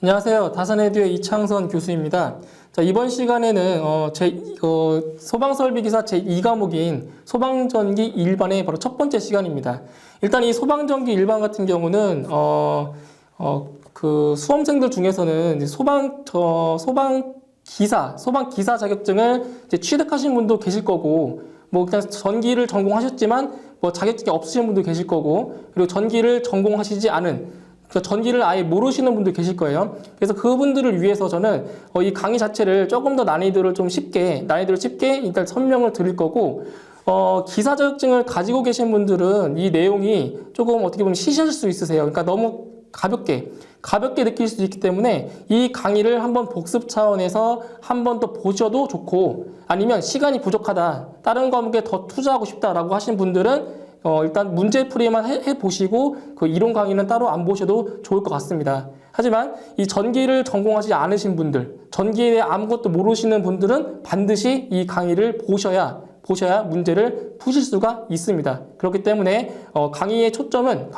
안녕하세요. 다산에듀의 이창선 교수입니다. 자, 이번 시간에는 소방설비기사 제2과목인 소방전기 일반의 바로 첫 번째 시간입니다. 일단 이 소방전기 일반 같은 경우는 그 수험생들 중에서는 이제 소방기사 자격증을 이제 취득하신 분도 계실 거고, 뭐 그냥 전기를 전공하셨지만 뭐 자격증이 없으신 분도 계실 거고, 그리고 전기를 전공하시지 않은, 전기를 아예 모르시는 분들 계실 거예요. 그래서 그분들을 위해서 저는 이 강의 자체를 조금 더 난이도를 쉽게 일단 설명을 드릴 거고, 기사 자격증을 가지고 계신 분들은 이 내용이 조금 어떻게 보면 시시할 수 있으세요. 그러니까 너무 가볍게 느낄 수 있기 때문에 이 강의를 한번 복습 차원에서 한번 더 보셔도 좋고, 아니면 시간이 부족하다, 다른 과목에 더 투자하고 싶다라고 하신 분들은 일단 문제풀이만 해보시고 그 이론 강의는 따로 안 보셔도 좋을 것 같습니다. 하지만 이 전기를 전공하지 않으신 분들, 전기에 대해 아무것도 모르시는 분들은 반드시 이 강의를 보셔야 문제를 푸실 수가 있습니다. 그렇기 때문에 강의의 초점은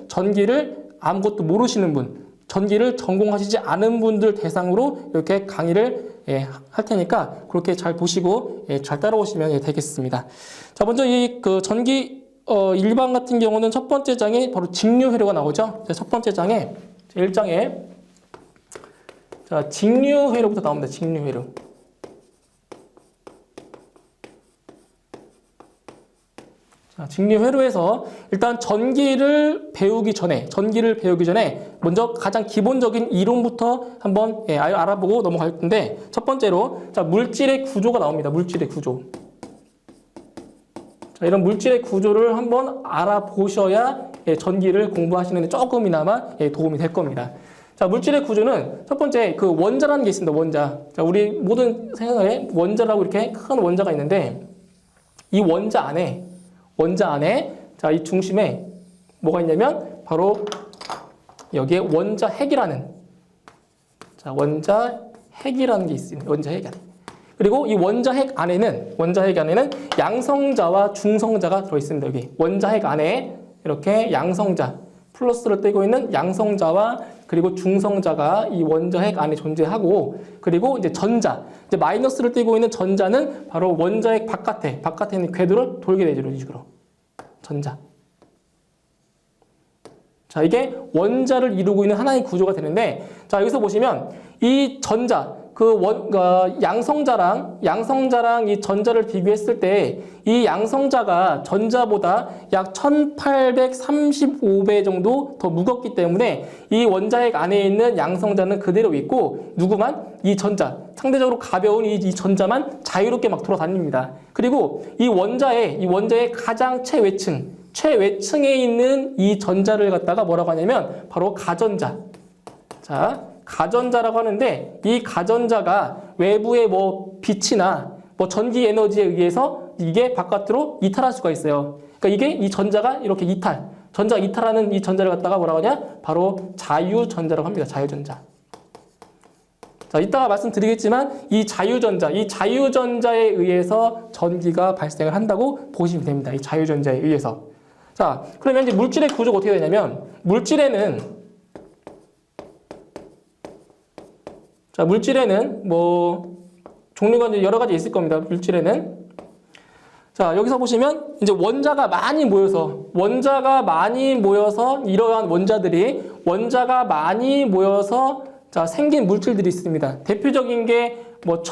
전기를 아무것도 모르시는 분, 전기를 전공하시지 않은 분들 대상으로 이렇게 강의를 할 테니까 그렇게 잘 보시고 잘 따라오시면 되겠습니다. 자, 먼저 이 전기 일반 같은 경우는 첫 번째 장에 바로 직류회로가 나오죠. 첫 번째 장에 1장에 자, 직류회로부터 나옵니다. 직류회로. 자, 직류회로에서 일단 전기를 배우기 전에 먼저 가장 기본적인 이론부터 한번 알아보고 넘어갈 텐데, 첫 번째로 자, 물질의 구조가 나옵니다. 물질의 구조. 자, 이런 물질의 구조를 한번 알아보셔야 전기를 공부하시는 데 조금이나마 도움이 될 겁니다. 자, 물질의 구조는 첫 번째 그 원자라는 게 있습니다. 원자. 자, 우리 모든 세상에 원자라고 이렇게 큰 원자가 있는데, 이 원자 안에 자, 이 중심에 뭐가 있냐면 바로 여기에 원자핵이라는 게 있습니다. 원자핵 안에. 그리고 이 원자핵 안에는 양성자와 중성자가 들어 있습니다. 여기 원자핵 안에 이렇게 양성자, 플러스를 떼고 있는 양성자와 그리고 중성자가 이 원자핵 안에 존재하고, 그리고 이제 이제 마이너스를 떼고 있는 전자는 바로 원자핵 바깥에 있는 궤도를 돌게 되죠. 이런 식으로. 전자. 자, 이게 원자를 이루고 있는 하나의 구조가 되는데, 자, 여기서 보시면 이 전자, 양성자랑 이 전자를 비교했을 때 이 양성자가 전자보다 약 1835배 정도 더 무겁기 때문에 이 원자핵 안에 있는 양성자는 그대로 있고, 누구만 이 전자, 상대적으로 가벼운 이 전자만 자유롭게 막 돌아다닙니다. 그리고 이 원자의 가장 최외층에 있는 이 전자를 갖다가 뭐라고 하냐면 바로 가전자. 자, 가전자라고 하는데, 이 가전자가 외부의 뭐 빛이나 뭐 전기 에너지에 의해서 이게 바깥으로 이탈할 수가 있어요. 그러니까 이게 이 전자가 이렇게 전자가 이탈하는 이 전자를 갖다가 뭐라고 하냐? 바로 자유전자라고 합니다. 자유전자. 자, 이따가 말씀드리겠지만 이 자유전자에 의해서 전기가 발생을 한다고 보시면 됩니다. 이 자유전자에 의해서. 자, 그러면 이제 물질의 구조가 어떻게 되냐면, 물질에는 뭐 종류가 이제 여러 가지 있을 겁니다. 물질에는. 자, 여기서 보시면 이제 원자가 많이 모여서 이러한 원자가 많이 모여서 자, 생긴 물질들이 있습니다. 대표적인 게 뭐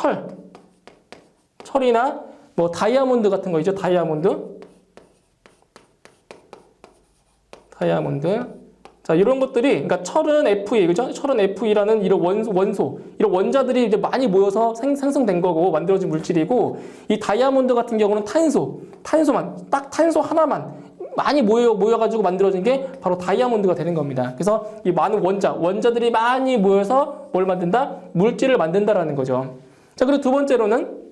철이나 뭐 다이아몬드 같은 거 있죠. 다이아몬드. 자, 이런 것들이, 그러니까 철은 Fe, 그죠? 철은 Fe라는 이런 원소, 이런 원자들이 이제 많이 모여서 생성된 거고 만들어진 물질이고, 이 다이아몬드 같은 경우는 탄소 하나만 많이 모여가지고 만들어진 게 바로 다이아몬드가 되는 겁니다. 그래서 이 많은 원자들이 많이 모여서 뭘 만든다? 물질을 만든다라는 거죠. 자, 그리고 두 번째로는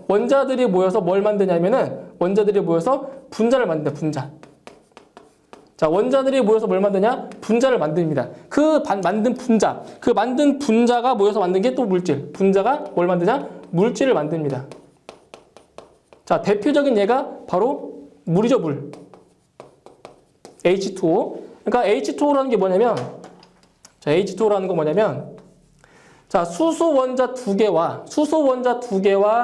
원자들이 모여서 뭘 만드냐면은 분자를 만든다, 분자. 자, 원자들이 모여서 뭘 만드냐? 분자를 만듭니다. 만든 분자가 모여서 만든 게 또 물질. 분자가 뭘 만드냐? 물질을 만듭니다. 자, 대표적인 예가 바로 물이죠, 물. H2O. 그러니까 H2O라는 게 뭐냐면 자, H2O라는 건 뭐냐면, 자, 수소 원자 두 개와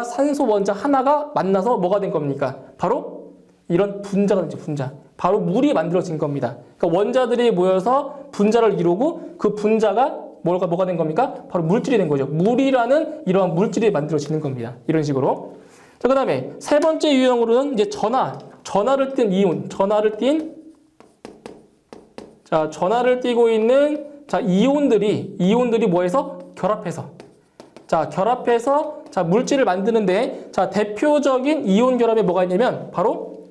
산소 원자 하나가 만나서 뭐가 된 겁니까? 바로 이런 분자가 되죠, 분자. 바로 물이 만들어진 겁니다. 그러니까 원자들이 모여서 분자를 이루고 그 분자가 뭐가 된 겁니까? 바로 물질이 된 거죠. 물이라는 이러한 물질이 만들어지는 겁니다. 이런 식으로. 자, 그 다음에 세 번째 유형으로는 이제 전하를 띤 이온, 전하를 띠고 있는 자, 이온들이 뭐해서? 결합해서. 자, 물질을 만드는데, 자, 대표적인 이온 결합에 뭐가 있냐면, 바로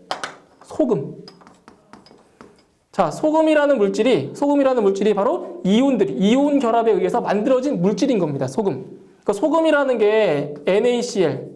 소금. 자, 소금이라는 물질이 바로 이온 결합에 의해서 만들어진 물질인 겁니다. 소금. 그러니까 소금이라는 게 NaCl.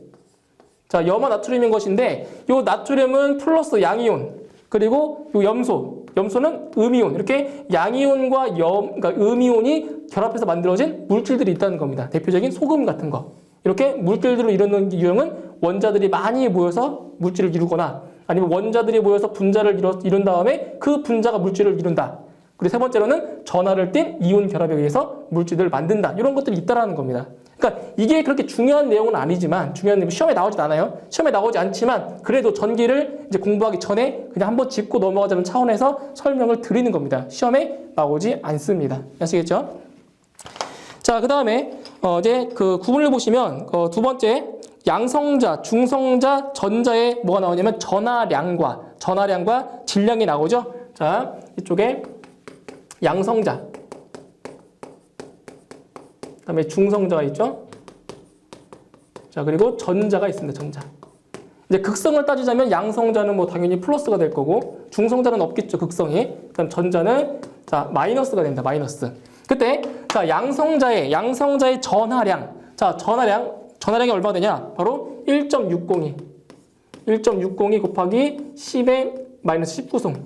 자, 염화 나트륨인 것인데, 요 나트륨은 플러스 양이온. 그리고 요 염소는 음이온. 이렇게 양이온과 그러니까 음이온이 결합해서 만들어진 물질들이 있다는 겁니다. 대표적인 소금 같은 거. 이렇게 물질들을 이루는 유형은 원자들이 많이 모여서 물질을 이루거나 아니면 원자들이 모여서 분자를 이룬 다음에 그 분자가 물질을 이룬다. 그리고 세 번째로는 전하를 띤 이온 결합에 의해서 물질들을 만든다. 이런 것들이 있다라는 겁니다. 그러니까 이게 그렇게 중요한 내용은 아니지만 시험에 나오지도 않아요. 시험에 나오지 않지만 그래도 전기를 이제 공부하기 전에 그냥 한번 짚고 넘어가자는 차원에서 설명을 드리는 겁니다. 시험에 나오지 않습니다. 아시겠죠? 자, 그 다음에 이제 그 구분을 보시면 두 번째 양성자, 중성자, 전자에 뭐가 나오냐면 전하량과 질량이 나오죠. 자, 이쪽에 양성자, 그다음에 중성자가 있죠. 자, 그리고 전자가 있습니다. 전자. 이제 극성을 따지자면 양성자는 뭐 당연히 플러스가 될 거고 중성자는 없겠죠. 극성이. 그다음 전자는 자, 마이너스가 됩니다. 마이너스. 그때 자, 양성자의 전하량. 자, 전하량이 얼마가 되냐? 바로 1.602 곱하기 10의 마이너스 19승.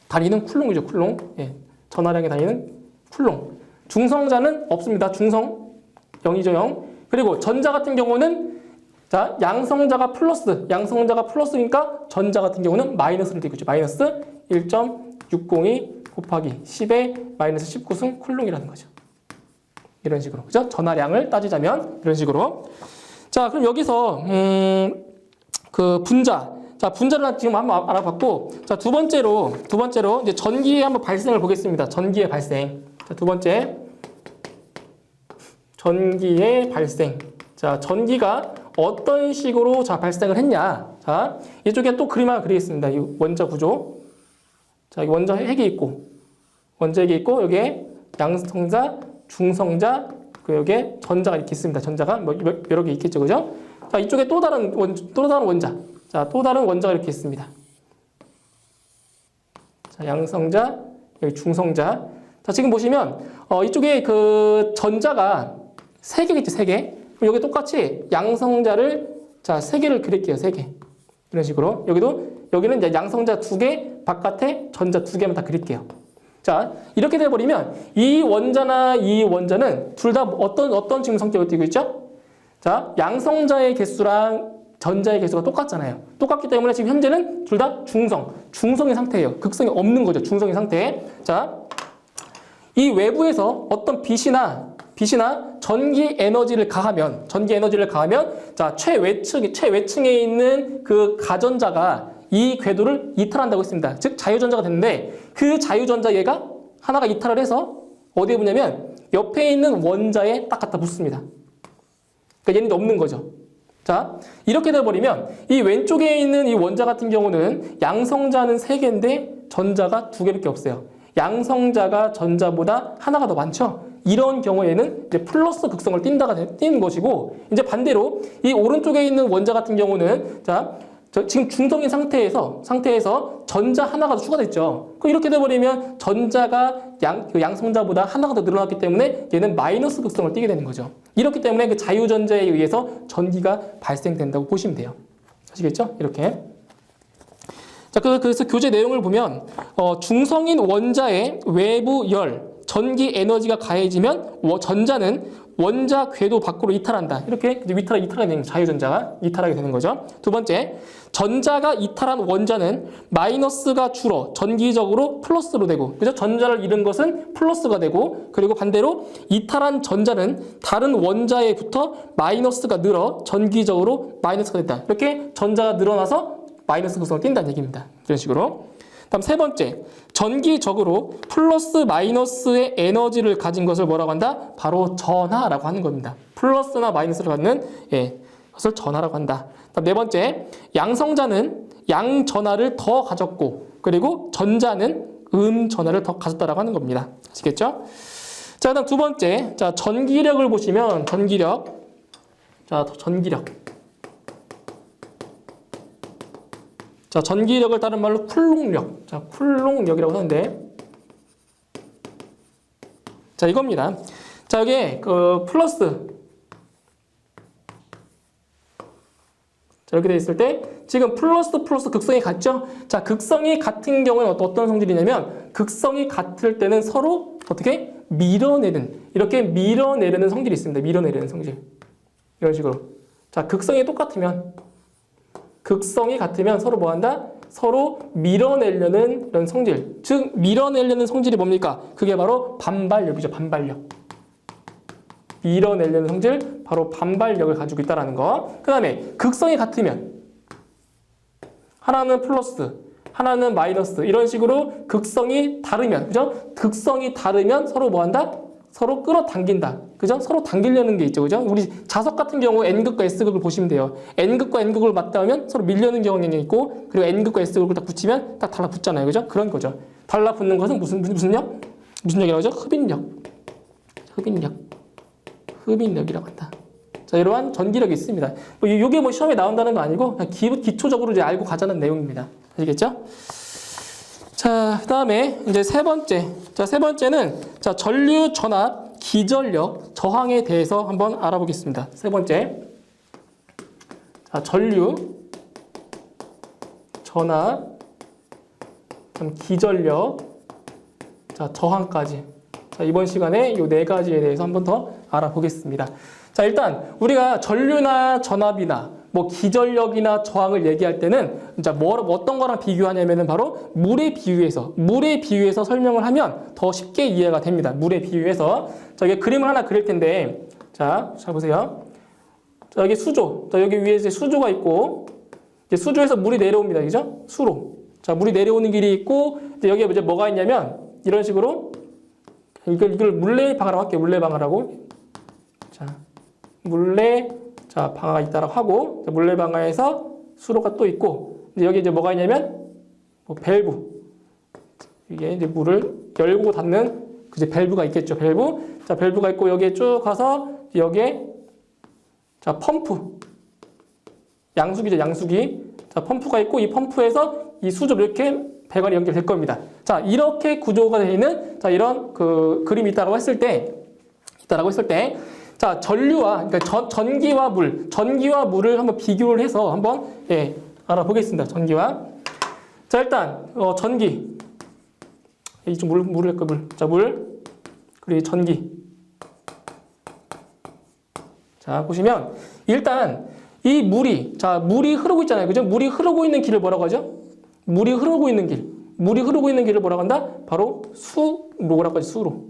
단위는 쿨롱이죠. 쿨롱. 예. 전하량의 단위는 쿨롱. 중성자는 없습니다. 중성 0이죠. 0. 그리고 전자 같은 경우는 자, 양성자가 플러스니까 전자 같은 경우는 마이너스를 띄고 있죠. 마이너스 1.602 곱하기 10의 마이너스 19승 쿨롱이라는 거죠. 이런 식으로. 그죠? 전하량을 따지자면 이런 식으로. 자, 그럼 여기서 그 분자. 자, 분자를 지금 한번 알아봤고, 자, 두 번째로 이제 전기의 한번 발생을 보겠습니다. 전기의 발생. 자, 두 번째. 전기의 발생. 자, 전기가 어떤 식으로 자, 발생을 했냐. 자, 이쪽에 또 그림 하나 그리겠습니다. 이 원자 구조. 자, 이 원자 핵이 있고, 여기에 양성자, 중성자, 여기에 전자가 이렇게 있습니다. 전자가 뭐 여러 개 있겠죠. 그죠? 자, 이쪽에 또 다른 원자. 자, 또 다른 원자가 이렇게 있습니다. 자, 양성자, 여기 중성자. 자, 지금 보시면 이쪽에 그 전자가 3개겠죠, 3개. 그럼 여기 똑같이 양성자를 자, 3개를 그릴게요, 3개. 이런 식으로. 여기는 이제 양성자 2개, 바깥에 전자 2개만 다 그릴게요. 자, 이렇게 돼버리면 이 원자는 둘 다 어떤 지금 성격을 띠고 있죠? 자, 양성자의 개수랑 전자의 개수가 똑같잖아요. 똑같기 때문에 지금 현재는 둘 다 중성의 상태예요. 극성이 없는 거죠. 중성의 상태. 자, 이 외부에서 어떤 빛이나 전기 에너지를 가하면 자, 최외층에 있는 그 가전자가 이 궤도를 이탈한다고 했습니다. 즉 자유전자가 됐는데 그 자유전자 얘가 하나가 이탈을 해서 어디에 붙냐면 옆에 있는 원자에 딱 갖다 붙습니다. 그러니까 얘는 없는 거죠. 자, 이렇게 돼버리면 이 왼쪽에 있는 이 원자 같은 경우는 양성자는 3개인데 전자가 2개밖에 없어요. 양성자가 전자보다 하나가 더 많죠. 이런 경우에는 이제 플러스 극성을 띈 것이고, 이제 반대로 이 오른쪽에 있는 원자 같은 경우는 자, 지금 중성인 상태에서 전자 하나가 더 추가됐죠. 그럼 이렇게 돼버리면 전자가 양성자보다 하나가 더 늘어났기 때문에 얘는 마이너스 극성을 띠게 되는 거죠. 이렇기 때문에 그 자유전자에 의해서 전기가 발생된다고 보시면 돼요. 아시겠죠? 이렇게. 자, 그래서 교재 내용을 보면 중성인 원자의 외부 열, 전기 에너지가 가해지면 전자는 원자 궤도 밖으로 이탈한다. 이렇게 이탈하게 되는 거죠. 자유전자가 이탈하게 되는 거죠. 두 번째, 전자가 이탈한 원자는 마이너스가 줄어 전기적으로 플러스로 되고, 그죠? 전자를 잃은 것은 플러스가 되고, 그리고 반대로 이탈한 전자는 다른 원자에 붙어 마이너스가 늘어 전기적으로 마이너스가 된다. 이렇게 전자가 늘어나서 마이너스 극성을 띈다는 얘기입니다. 이런 식으로. 다음 세 번째, 전기적으로 플러스 마이너스의 에너지를 가진 것을 뭐라고 한다? 바로 전하라고 하는 겁니다. 플러스나 마이너스를 갖는 것을 전하라고 한다. 다음 네 번째, 양성자는 양전하를 더 가졌고, 그리고 전자는 음전하를 더 가졌다라고 하는 겁니다. 아시겠죠? 자, 그다음 두 번째, 자, 전기력을 보시면 전기력. 자, 전기력을 다른 말로 쿨롱력. 자, 쿨롱력이라고 하는데, 자, 이겁니다. 자, 여기 플러스. 자, 이렇게 돼 있을 때 지금 플러스 극성이 같죠? 자, 극성이 같은 경우는 어떤 성질이냐면, 극성이 같을 때는 서로 어떻게 이렇게 밀어내려는 성질이 있습니다. 밀어내려는 성질. 이런 식으로. 자, 극성이 같으면 서로 뭐 한다? 서로 밀어내려는 이런 성질. 즉, 밀어내려는 성질이 뭡니까? 그게 바로 반발력이죠. 반발력. 밀어내려는 성질, 바로 반발력을 가지고 있다는 거. 그 다음에 극성이 같으면 하나는 플러스, 하나는 마이너스, 이런 식으로 극성이 다르면, 그죠? 극성이 다르면 서로 뭐 한다? 서로 끌어당긴다. 그죠? 서로 당기려는 게 있죠. 그죠? 우리 자석 같은 경우 N극과 S극을 보시면 돼요. N극과 N극을 맞닿으면 서로 밀려는 경향이 있고, 그리고 N극과 S극을 딱 붙이면 딱 달라붙잖아요. 그죠? 그런 거죠. 달라붙는 것은 무슨 력? 무슨力이라고 하죠? 흡인력이라고 한다. 자, 이러한 전기력이 있습니다. 이게 뭐 시험에 나온다는 거 아니고, 그냥 기초적으로 이제 알고 가자는 내용입니다. 아시겠죠? 자, 그 다음에 이제 세 번째. 자, 세 번째는, 자, 전류, 전압, 기전력, 저항에 대해서 한번 알아보겠습니다. 세 번째. 자, 전류, 전압, 기전력, 자, 저항까지. 자, 이번 시간에 이 네 가지에 대해서 한번 더 알아보겠습니다. 자, 일단 우리가 전류나 전압이나 뭐 기전력이나 저항을 얘기할 때는 이제 어떤 거랑 비교하냐면은 바로 물에 비유해서 설명을 하면 더 쉽게 이해가 됩니다. 물에 비유해서. 자, 여기 그림을 하나 그릴 텐데, 자, 잘 보세요. 자, 여기 수조. 자, 여기 위에 이제 수조가 있고, 이제 수조에서 물이 내려옵니다. 그죠? 수로. 자, 물이 내려오는 길이 있고, 이제 여기에 이제 뭐가 있냐면 이런 식으로 이걸 물레방아라고 할게요. 물레방아라고. 자, 방아가 있다라고 하고, 물레방아에서 수로가 또 있고, 이제 여기 이제 뭐가 있냐면, 뭐 밸브. 이게 이제 물을 열고 닫는, 이제 밸브가 있겠죠. 밸브. 자, 밸브가 있고, 여기에 쭉 가서, 여기에, 자, 펌프. 양수기죠. 양수기. 자, 펌프가 있고, 이 펌프에서 이 수조로 이렇게 배관이 연결될 겁니다. 자, 이렇게 구조가 되어 있는, 자, 이런 그림이 있다라고 했을 때, 자, 전류와, 그러니까 전기와 물을 한번 비교를 해서 한번, 알아보겠습니다. 전기와. 자, 일단, 전기. 이쪽 물을 할까, 물. 자, 물. 그리고 전기. 자, 보시면, 일단, 이 물이 흐르고 있잖아요. 그죠? 물이 흐르고 있는 길을 뭐라고 하죠? 물이 흐르고 있는 길을 뭐라고 한다? 바로 수로라고 하죠. 수로.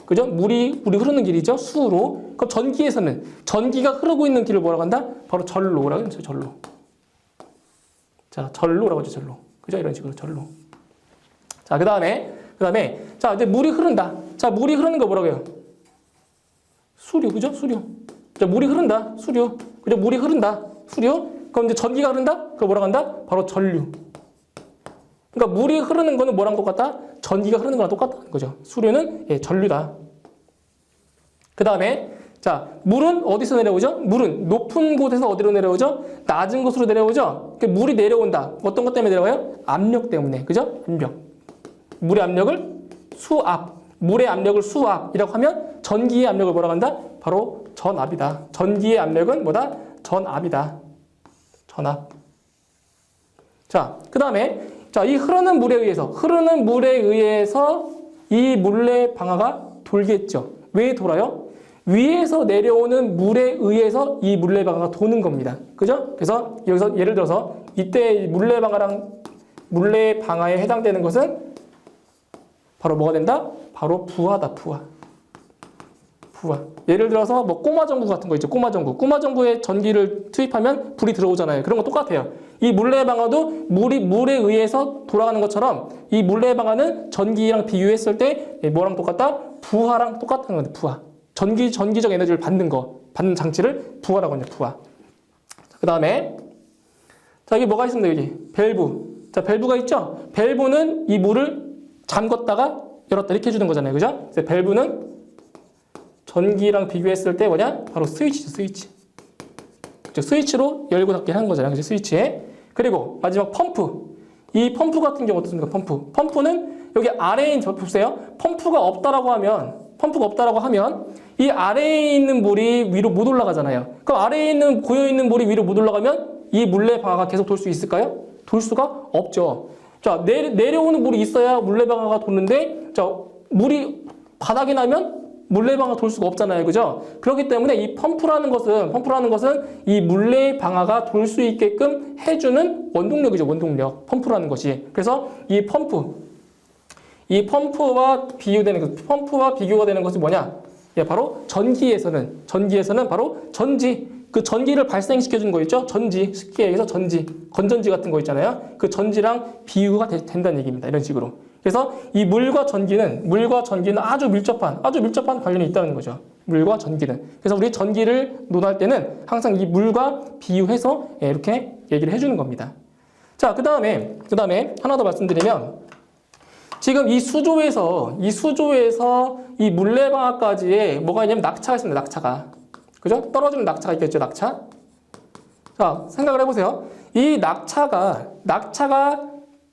그죠? 물이 흐르는 길이죠. 수로. 그럼 전기에서는 전기가 흐르고 있는 길을 뭐라고 한다? 바로 전로라고 하죠. 전로. 자, 전로라고 하죠. 전로. 그죠? 이런 식으로 전로. 자, 그다음에 자, 이제 물이 흐른다. 자, 물이 흐르는 거 뭐라고 해요? 수류. 그죠? 수류. 자, 물이 흐른다. 수류. 그죠? 물이 흐른다. 수류. 그럼 이제 전기가 흐른다? 그걸 뭐라고 한다? 바로 전류. 그러니까 물이 흐르는 거는 뭐랑 똑같다? 전기가 흐르는 거랑 똑같다는 거죠. 수류는 전류다. 그 다음에 자, 물은 어디서 내려오죠? 물은 높은 곳에서 어디로 내려오죠? 낮은 곳으로 내려오죠? 물이 내려온다. 어떤 것 때문에 내려와요? 압력 때문에. 그죠? 압력. 물의 압력을 수압. 물의 압력을 수압이라고 하면 전기의 압력을 뭐라고 한다? 바로 전압이다. 전기의 압력은 뭐다? 전압이다. 전압. 자, 그 다음에 자, 이 흐르는 물에 의해서 이 물레 방아가 돌겠죠. 왜 돌아요? 위에서 내려오는 물에 의해서 이 물레방아가 도는 겁니다. 그죠? 그래서 여기서 예를 들어서 이때 물레방아에 해당되는 것은 바로 뭐가 된다? 바로 부하다, 부하. 예를 들어서 뭐 꼬마전구 같은 거 있죠. 꼬마전구에 전기를 투입하면 불이 들어오잖아요. 그런 거 똑같아요. 이 물레방아도 물에 의해서 돌아가는 것처럼 이 물레방아는 전기랑 비유했을 때 뭐랑 똑같다? 부하랑 똑같은 건데, 부하. 전기적 에너지를 받는 장치를 부하라고 하죠. 부하. 그 다음에 자, 여기 뭐가 있습니다. 여기 밸브. 자, 밸브가 있죠. 밸브는 이 물을 잠궜다가 열었다 이렇게 해주는 거잖아요. 그죠? 그래서 밸브는 전기랑 비교했을 때 뭐냐? 바로 스위치죠, 스위치. 그죠? 스위치로 열고 닫게 하는 거잖아요. 그죠? 스위치에. 그리고 마지막 펌프. 이 펌프 같은 경우 어떻습니까? 펌프는 여기 아래에 있는, 보세요. 펌프가 없다라고 하면 이 아래에 있는 물이 위로 못 올라가잖아요. 그럼 아래에 있는 고여있는 물이 위로 못 올라가면 이 물레방아가 계속 돌 수 있을까요? 돌 수가 없죠. 자, 내려오는 물이 있어야 물레방아가 도는데, 자, 물이 바닥에 나면 물레방아가 돌 수가 없잖아요. 그죠? 그렇기 때문에 이 펌프라는 것은 이 물레방아가 돌 수 있게끔 해주는 원동력이죠. 원동력. 펌프라는 것이. 그래서 이 펌프와 비교가 되는 것이 뭐냐? 예, 바로 전기에서는 바로 그 전기를 발생시켜주는 거 있죠? 쉽게 얘기해서 건전지 같은 거 있잖아요. 그 전지랑 비유가 된다는 얘기입니다. 이런 식으로. 그래서 이 물과 전기는 아주 밀접한 관련이 있다는 거죠. 물과 전기는. 그래서 우리 전기를 논할 때는 항상 이 물과 비유해서 이렇게 얘기를 해주는 겁니다. 자, 그 다음에 하나 더 말씀드리면, 지금 이 수조에서 이 물레방아까지에 뭐가 있냐면 낙차가 있습니다. 낙차가. 그죠? 떨어지는 낙차가 있겠죠. 낙차. 자, 생각을 해보세요. 이 낙차가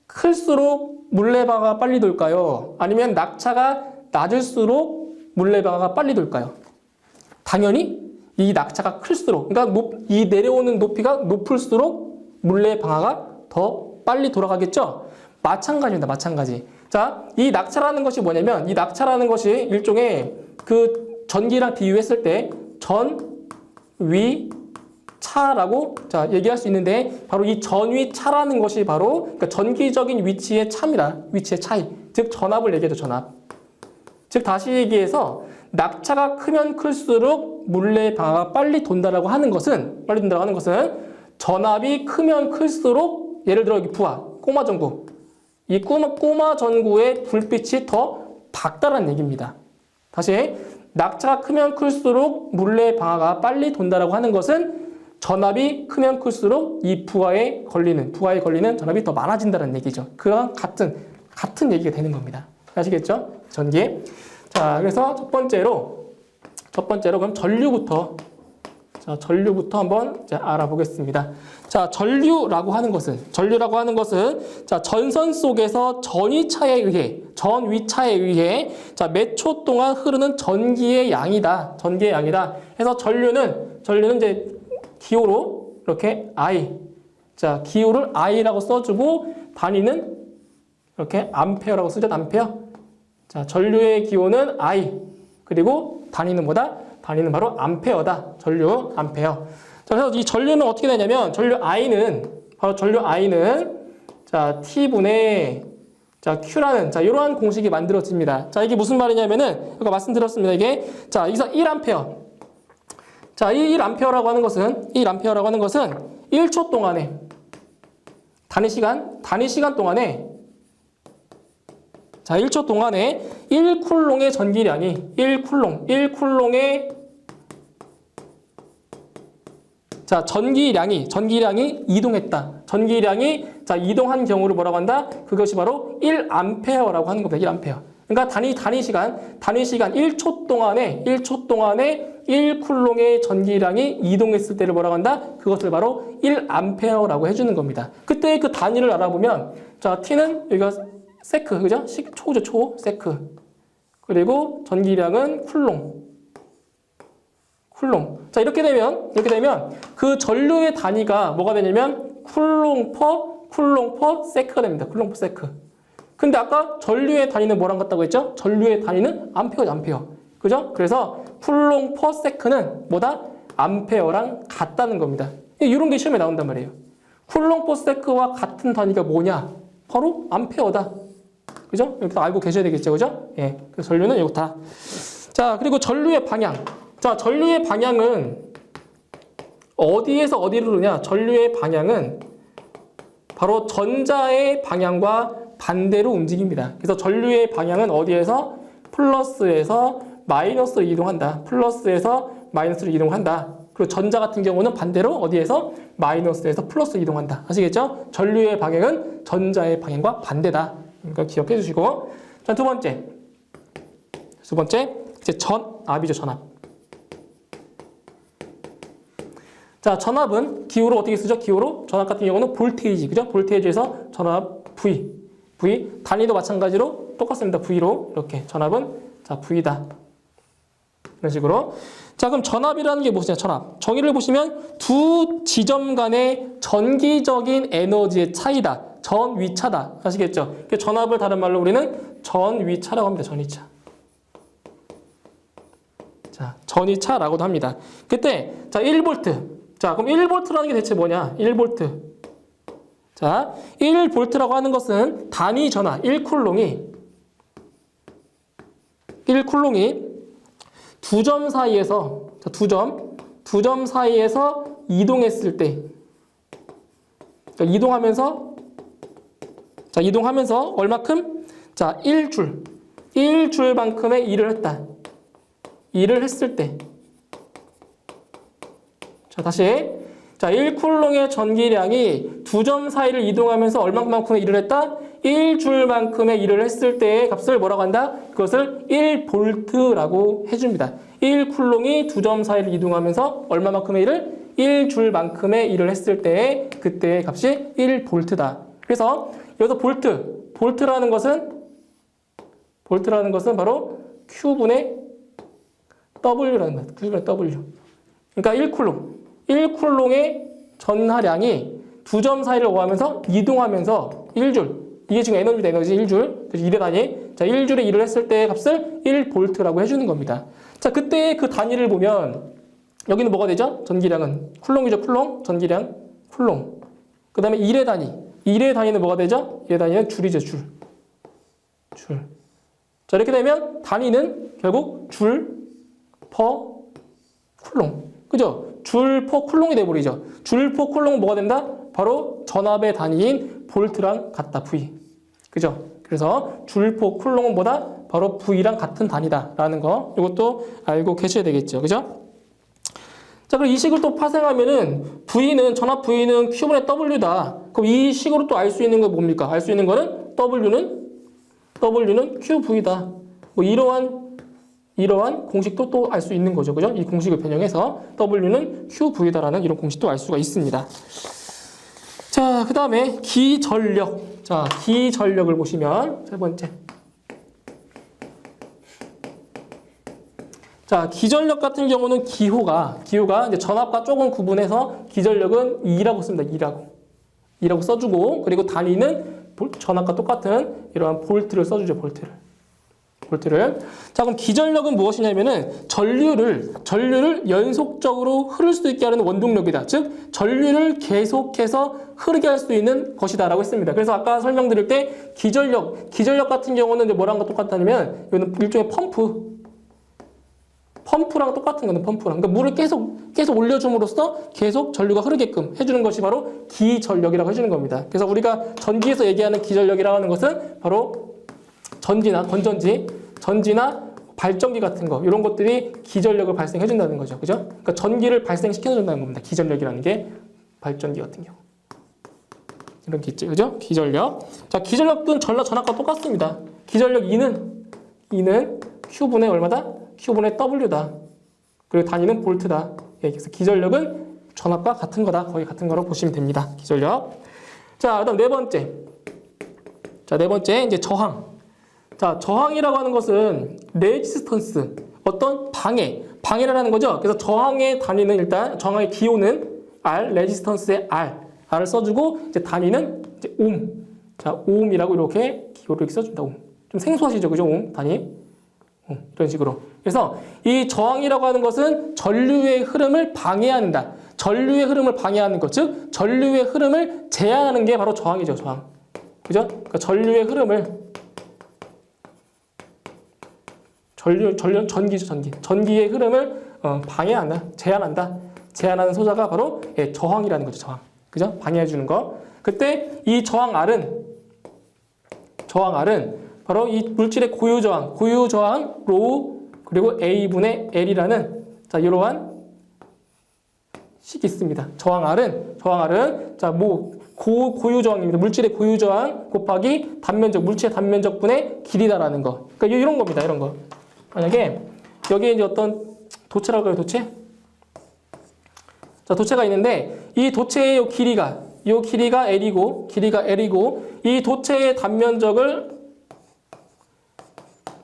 클수록 물레방아가 빨리 돌까요? 아니면 낙차가 낮을수록 물레방아가 빨리 돌까요? 당연히 이 낙차가 클수록, 그러니까 이 내려오는 높이가 높을수록 물레방아가 더 빨리 돌아가겠죠? 마찬가지입니다. 마찬가지. 자, 이 낙차라는 것이 뭐냐면, 이 낙차라는 것이 일종의 그 전기랑 비유했을 때 전위차라고 자, 얘기할 수 있는데, 바로 이 전위차라는 것이 바로 그러니까 전기적인 위치의 차입니다. 위치의 차이. 즉 전압을 얘기하죠. 전압. 즉 다시 얘기해서 낙차가 크면 클수록 물레방아가 빨리 돈다라고 하는 것은 전압이 크면 클수록, 예를 들어 여기 부하, 꼬마전구, 이 꼬마 전구의 불빛이 더 밝다라는 얘기입니다. 다시, 낙차가 크면 클수록 물레방아가 빨리 돈다라고 하는 것은 전압이 크면 클수록 이 부하에 걸리는 전압이 더 많아진다는 얘기죠. 그랑 같은 얘기가 되는 겁니다. 아시겠죠? 전기. 자, 그래서 첫 번째로 그럼 전류부터 한번 이제 알아보겠습니다. 자, 전류라고 하는 것은 자, 전선 속에서 전위차에 의해 자, 몇 초 동안 흐르는 전기의 양이다. 그래서 전류는 이제 기호로 이렇게 I. 자, 기호를 I라고 써주고 단위는 이렇게 암페어라고 쓰죠. 암페어. 자, 전류의 기호는 I. 그리고 단위는 뭐다? 단위는 바로 암페어다. 전류 암페어. 자, 그래서 이 전류는 어떻게 되냐면 전류 I는 자, T분의 자, Q라는 자, 이러한 공식이 만들어집니다. 자, 이게 무슨 말이냐면은 아까 말씀드렸습니다. 이게 자, 여기서 1암페어. 자, 이 1암페어라고 하는 것은 1초 동안에 단위 시간 동안에 자, 1초 동안에 1쿨롱의 전기량이 1쿨롱의 자, 전기량이 이동했다. 전기량이 자, 이동한 경우를 뭐라고 한다? 그것이 바로 1암페어라고 하는 겁니다. 1암페어. 그러니까 단위 시간 1초 동안에 1쿨롱의 전기량이 이동했을 때를 뭐라고 한다? 그것을 바로 1암페어라고 해주는 겁니다. 그때 그 단위를 알아보면 자, T는 여기가 세크, 그죠? 초죠, 초, 세크. 그리고 전기량은 쿨롱. 자, 이렇게 되면 그 전류의 단위가 뭐가 되냐면 쿨롱 퍼 세크가 됩니다. 쿨롱 퍼 세크. 근데 아까 전류의 단위는 뭐랑 같다고 했죠? 전류의 단위는 암페어죠, 암페어. 그죠? 그래서 쿨롱 퍼 세크는 뭐다? 암페어랑 같다는 겁니다. 이런 게 시험에 나온단 말이에요. 쿨롱 퍼 세크와 같은 단위가 뭐냐? 바로 암페어다. 그죠? 이렇게 알고 계셔야 되겠죠. 그죠? 예. 그래서 전류는 이거 다. 자, 그리고 전류의 방향. 자, 전류의 방향은 어디에서 어디로 흐르냐? 전류의 방향은 바로 전자의 방향과 반대로 움직입니다. 그래서 전류의 방향은 어디에서? 플러스에서 마이너스로 이동한다. 플러스에서 마이너스로 이동한다. 그리고 전자 같은 경우는 반대로 어디에서? 마이너스에서 플러스로 이동한다. 아시겠죠? 전류의 방향은 전자의 방향과 반대다. 그러니까 기억해 주시고. 자, 두 번째. 이제 전압이죠, 전압. 자, 전압은 기호로 어떻게 쓰죠? 기호로 전압 같은 경우는 볼테이지, 그죠? 볼테이지에서 전압 V, 단위도 마찬가지로 똑같습니다. V로 이렇게 전압은 자 V다. 이런 식으로. 자, 그럼 전압이라는 게 무엇이냐? 전압. 정의를 보시면 두 지점 간의 전기적인 에너지의 차이다. 전위차다. 아시겠죠? 전압을 다른 말로 우리는 전위차라고 합니다. 전위차. 자, 전위차라고도 합니다. 그때 자, 1V. 자, 그럼 1V라는 게 대체 뭐냐? 1V. 자, 1V라고 하는 것은 단위 전하 1쿨롱이 두 점 사이에서 자, 두 점 사이에서 이동했을 때 자, 이동하면서 얼마큼? 자, 1줄만큼의 일을 했다. 일을 했을 때. 자, 다시. 자, 1쿨롱의 전기량이 두 점 사이를 이동하면서 얼마만큼의 일을 했다? 1줄만큼의 일을 했을 때의 값을 뭐라고 한다? 그것을 1볼트라고 해줍니다. 1쿨롱이 두 점 사이를 이동하면서 얼마만큼의 일을? 1줄만큼의 일을 했을 때의 그때의 값이 1볼트다. 그래서 여기서 볼트라는 것은 바로 Q분의 W라는 거예요. Q분의 W. 그러니까 1쿨롱의 전하량이 두 점 사이를 오가면서 이동하면서 1줄. 이게 지금 에너지입니다. 에너지 1줄. 그래서 1의 단위. 자, 1줄에 일을 했을 때의 값을 1볼트라고 해주는 겁니다. 자, 그때 그 단위를 보면 여기는 뭐가 되죠? 전기량은 쿨롱이죠. 쿨롱. 전기량 쿨롱. 그 다음에 1의 단위. 1의 단위는 뭐가 되죠? 1의 단위는 줄이죠. 줄. 자, 이렇게 되면 단위는 결국 줄 퍼 쿨롱. 그죠? 줄 퍼 쿨롱이 돼버리죠. 줄 퍼 쿨롱은 뭐가 된다? 바로 전압의 단위인 볼트랑 같다. V. 그죠? 그래서 줄 퍼 쿨롱은 뭐다? 바로 V랑 같은 단위다라는 거. 이것도 알고 계셔야 되겠죠. 그죠? 자, 그럼 이 식을 또 파생하면은 전압 V는 Q분의 W다. 그럼 이 식으로 또 알 수 있는 건 뭡니까? 알 수 있는 거는 W는 QV다. 뭐 이러한 공식도 또 알 수 있는 거죠. 그죠? 이 공식을 변형해서 W는 QV다라는 이런 공식도 알 수가 있습니다. 자, 그 다음에 기전력. 자, 기전력을 보시면 세 번째. 자, 기전력 같은 경우는 기호가 이제 전압과 조금 구분해서 기전력은 E라고 씁니다. E라고 써주고, 그리고 단위는 전압과 똑같은 이러한 볼트를 써주죠. 볼트를. 자, 그럼 기전력은 무엇이냐면은 전류를 연속적으로 흐를 수 있게 하는 원동력이다. 즉, 전류를 계속해서 흐르게 할 수 있는 것이다라고 했습니다. 그래서 아까 설명드릴 때 기전력 같은 경우는 이제 뭐랑 똑같다면 이거는 일종의 펌프랑 똑같은 거는 펌프랑. 그러니까 물을 계속 올려줌으로써 계속 전류가 흐르게끔 해주는 것이 바로 기전력이라고 해주는 겁니다. 그래서 우리가 전기에서 얘기하는 기전력이라고 하는 것은 바로 전지나 발전기 같은 거, 이런 것들이 기전력을 발생해준다는 거죠. 그죠? 그러니까 전기를 발생시켜준다는 겁니다. 기전력이라는 게 발전기 같은 경우. 이런 게 있죠. 그죠? 기전력. 자, 기전력은 전압과 똑같습니다. 기전력 E는 Q분의 얼마다? Q분의 W다. 그리고 단위는 볼트다. 예, 그래서 기전력은 전압과 같은 거다. 거의 같은 거로 보시면 됩니다. 기전력. 자, 그 다음 네 번째, 이제 저항. 자, 저항이라고 하는 것은 레지스턴스, 어떤 방해라는 거죠. 그래서 저항의 단위는 일단, 저항의 기호는 R, 레지스턴스의 R을 써주고, 이제 단위는 이제 옴. 자, 옴이라고 이렇게 기호를 써준다. 옴. 좀 생소하시죠, 그죠? 옴 단위. 이런 식으로. 그래서 이 저항이라고 하는 것은 전류의 흐름을 방해한다. 전류의 흐름을 방해하는 것, 즉 전류의 흐름을 제한하는 게 바로 저항이죠. 저항. 그죠? 그러니까 전류의 흐름을 전기죠. 전기의 흐름을 방해한다. 제한하는 소자가 바로 저항이라는 거죠. 저항. 그죠? 방해해 주는 거. 그때 이 저항 R은 바로 이 물질의 고유 저항 ρ 그리고 A분의 L이라는 자, 이러한 식이 있습니다. 저항 R은 자, 고유 저항입니다. 물질의 고유 저항 곱하기 물질의 단면적 분의 길이다라는 거. 그러니까 이런 겁니다. 이런 거. 만약에 여기에 이제 어떤 도체라고 해요. 도체. 자, 도체가 있는데 이 도체의 요 길이가 L이고 이 도체의 단면적을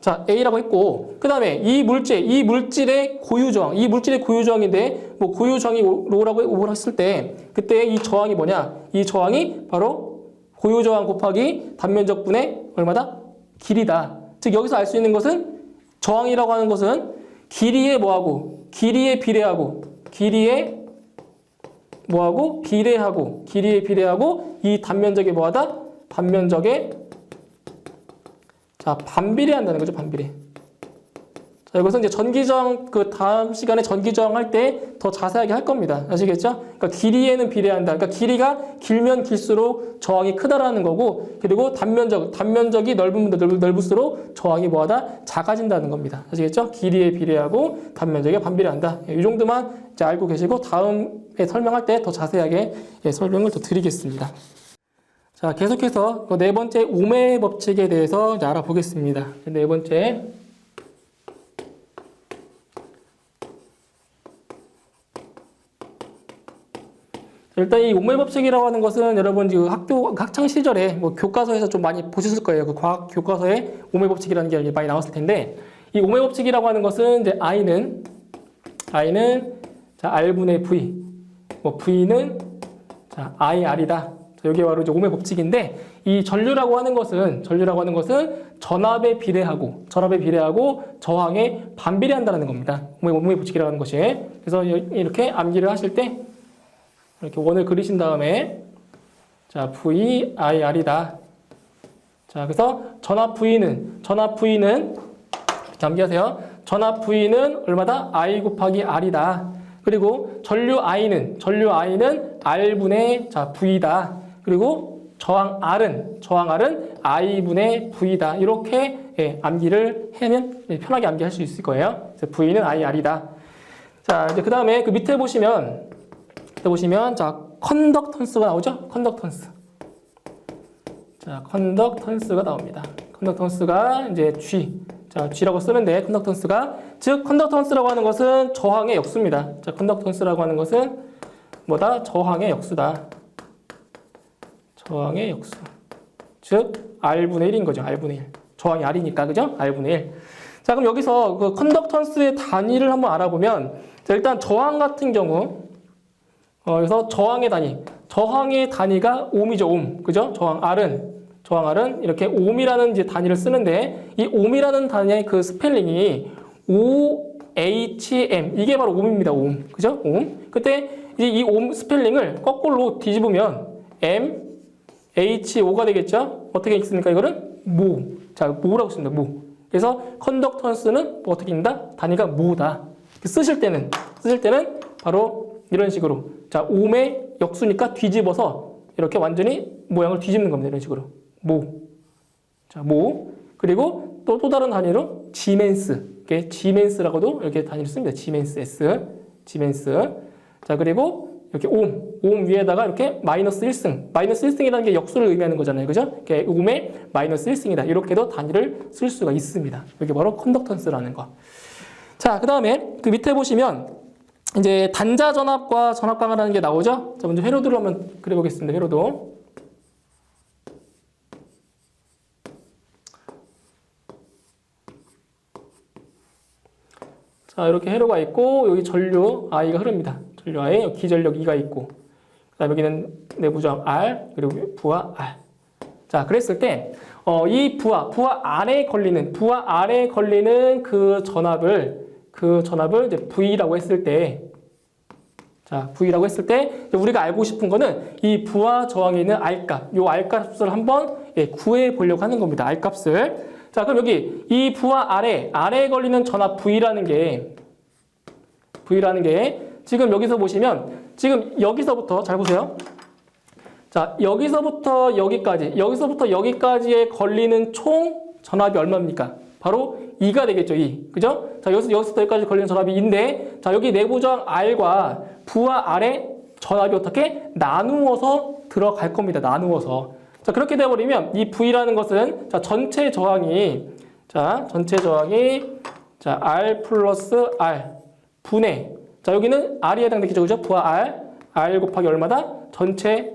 자, A라고 했고, 그 다음에 이 물질의 고유 저항인데, 뭐 고유 저항이 로라고 했을 때, 그때 이 저항이 뭐냐? 이 저항이 바로 고유 저항 곱하기 단면적 분의 얼마다? 길이다. 즉, 여기서 알 수 있는 것은 저항이라고 하는 것은 길이에 뭐하고, 길이에 비례하고 이 단면적에 뭐하다? 단면적에 자, 반비례한다는 거죠, 반비례. 자, 이것은 이제 전기저항, 다음 시간에 전기저항 할 때 더 자세하게 할 겁니다. 아시겠죠? 그러니까 길이에는 비례한다. 그러니까 길이가 길면 길수록 저항이 크다라는 거고, 그리고 단면적이 넓을수록 저항이 뭐하다? 작아진다는 겁니다. 아시겠죠? 길이에 비례하고 단면적에 반비례한다. 이 정도만 이제 알고 계시고, 다음에 설명할 때 더 자세하게 설명을 더 드리겠습니다. 자, 계속해서 네 번째 오음의 법칙에 대해서 이제 알아보겠습니다. 네 번째. 일단 이 오음의 법칙이라고 하는 것은 여러분 지금 학창 시절에 뭐 교과서에서 좀 많이 보셨을 거예요. 그 과학 교과서에 오음의 법칙이라는 게 많이 나왔을 텐데, 이 오음의 법칙이라고 하는 것은 이제 I는 자, R분의 V, 뭐 V는 자, IR이다. 여기 바로 이제 오음의 법칙인데, 이 전류라고 하는 것은 전압에 비례하고 저항에 반비례한다는 겁니다. 오음의 법칙이라고 하는 것이. 그래서 이렇게 암기를 하실 때 이렇게 원을 그리신 다음에 자, V, IR이다. 자, 그래서 전압 V는 이렇게 암기하세요. 전압 V는 얼마다? I 곱하기 R이다. 그리고 전류 I는 R분의 자, V다. 그리고 저항 R은 I분의 V다. 이렇게 암기를 하면 편하게 암기할 수 있을 거예요. 그래서 V는 IR이다. 자, 이제 그 다음에 그 밑에 보시면 자, 컨덕턴스가 나오죠? 컨덕턴스. 자, 컨덕턴스가 나옵니다. 컨덕턴스가 이제 G. 자, G라고 쓰는데 즉 컨덕턴스라고 하는 것은 저항의 역수입니다. 자, 컨덕턴스라고 하는 것은 뭐다? 저항의 역수다. 저항의 역수. 즉 R분의 1인 거죠. R분의 1. 저항이 R이니까 그죠? R분의 1. 자, 그럼 여기서 그 컨덕턴스의 단위를 한번 알아보면, 자, 일단 저항 같은 경우 그래서 저항의 단위가 옴이죠. 옴. 그죠? 저항 R은 이렇게 옴이라는 이제 단위를 쓰는데, 이 옴이라는 단위의 그 스펠링이 OHM, 이게 바로 옴입니다. 옴. 그죠? 옴. 그때 이제 이 옴 스펠링을 거꾸로 뒤집으면 MHO가 되겠죠? 어떻게 읽습니까? 이거는 모. 자, 모라고 씁니다. 모. 그래서 컨덕턴스는 뭐 어떻게 읽는다? 단위가 모다. 쓰실 때는 바로 이런 식으로. 자, 옴의 역수니까 뒤집어서 이렇게 완전히 모양을 뒤집는 겁니다. 이런 식으로. 모. 자, 모. 그리고 또 다른 단위로 지멘스. 이렇게 지멘스라고도 이렇게 단위를 씁니다. 지멘스. 지멘스. 자, 그리고 이렇게 옴 위에다가 이렇게 마이너스 1승. 마이너스 1승이라는 게 역수를 의미하는 거잖아요. 그죠? 이렇게 옴의 마이너스 1승이다. 이렇게도 단위를 쓸 수가 있습니다. 이게 바로 컨덕턴스라는 거. 자, 그 다음에 그 밑에 보시면 이제 단자 전압과 전압 강화라는 게 나오죠? 자, 먼저 회로도를 한번 그려보겠습니다. 회로도. 자, 이렇게 회로가 있고, 여기 전류 I가 흐릅니다. 전류 I, 기전력 E가 있고, 그 다음에 여기는 내부 저항 R, 그리고 부하 R. 자, 그랬을 때, 이 부하 R에 걸리는 그 전압을 이제 V라고 했을 때, 자, V라고 했을 때, 우리가 알고 싶은 거는 이 부하 저항에 있는 R값, 요 R값을 한번 구해 보려고 하는 겁니다. R값을. 자, 그럼 여기 이 부하 R에 걸리는 전압 V라는 게 지금 여기서 보시면, 지금 여기서부터, 잘 보세요. 자, 여기서부터 여기까지에 걸리는 총 전압이 얼마입니까? 바로 2가 되겠죠, 2. 그죠? 자, 여기서부터 여기까지 걸리는 전압이 2인데, 자, 여기 내부 저항 R과 부하 R의 전압이 어떻게? 나누어서 들어갈 겁니다. 나누어서. 자, 그렇게 되어버리면 이 V라는 것은, 자, 전체 저항이, 자, R 플러스 R 분의, 자, 여기는 R이 해당되겠죠, 그죠? 부하 R 곱하기 얼마다? 전체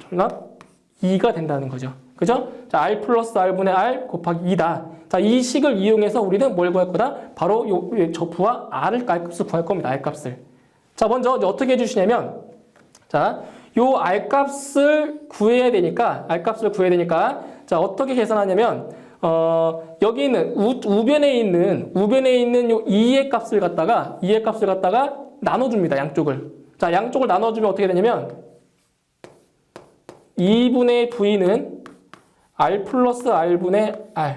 전압 2가 된다는 거죠. 그죠? 자, R 플러스 R분의 R 곱하기 2다. 자, 이 식을 이용해서 우리는 뭘 구할 거다? 바로 저 부하 R값을 구할 겁니다. R값을. 자, 먼저 이제 어떻게 해주시냐면, 자, 요 R값을 구해야 되니까, 자, 어떻게 계산하냐면, 여기 있는 우변에 있는 요 2의 값을 갖다가 나눠줍니다. 양쪽을. 자, 양쪽을 나눠주면 어떻게 되냐면, 2분의 V는 R 플러스 R분의 R.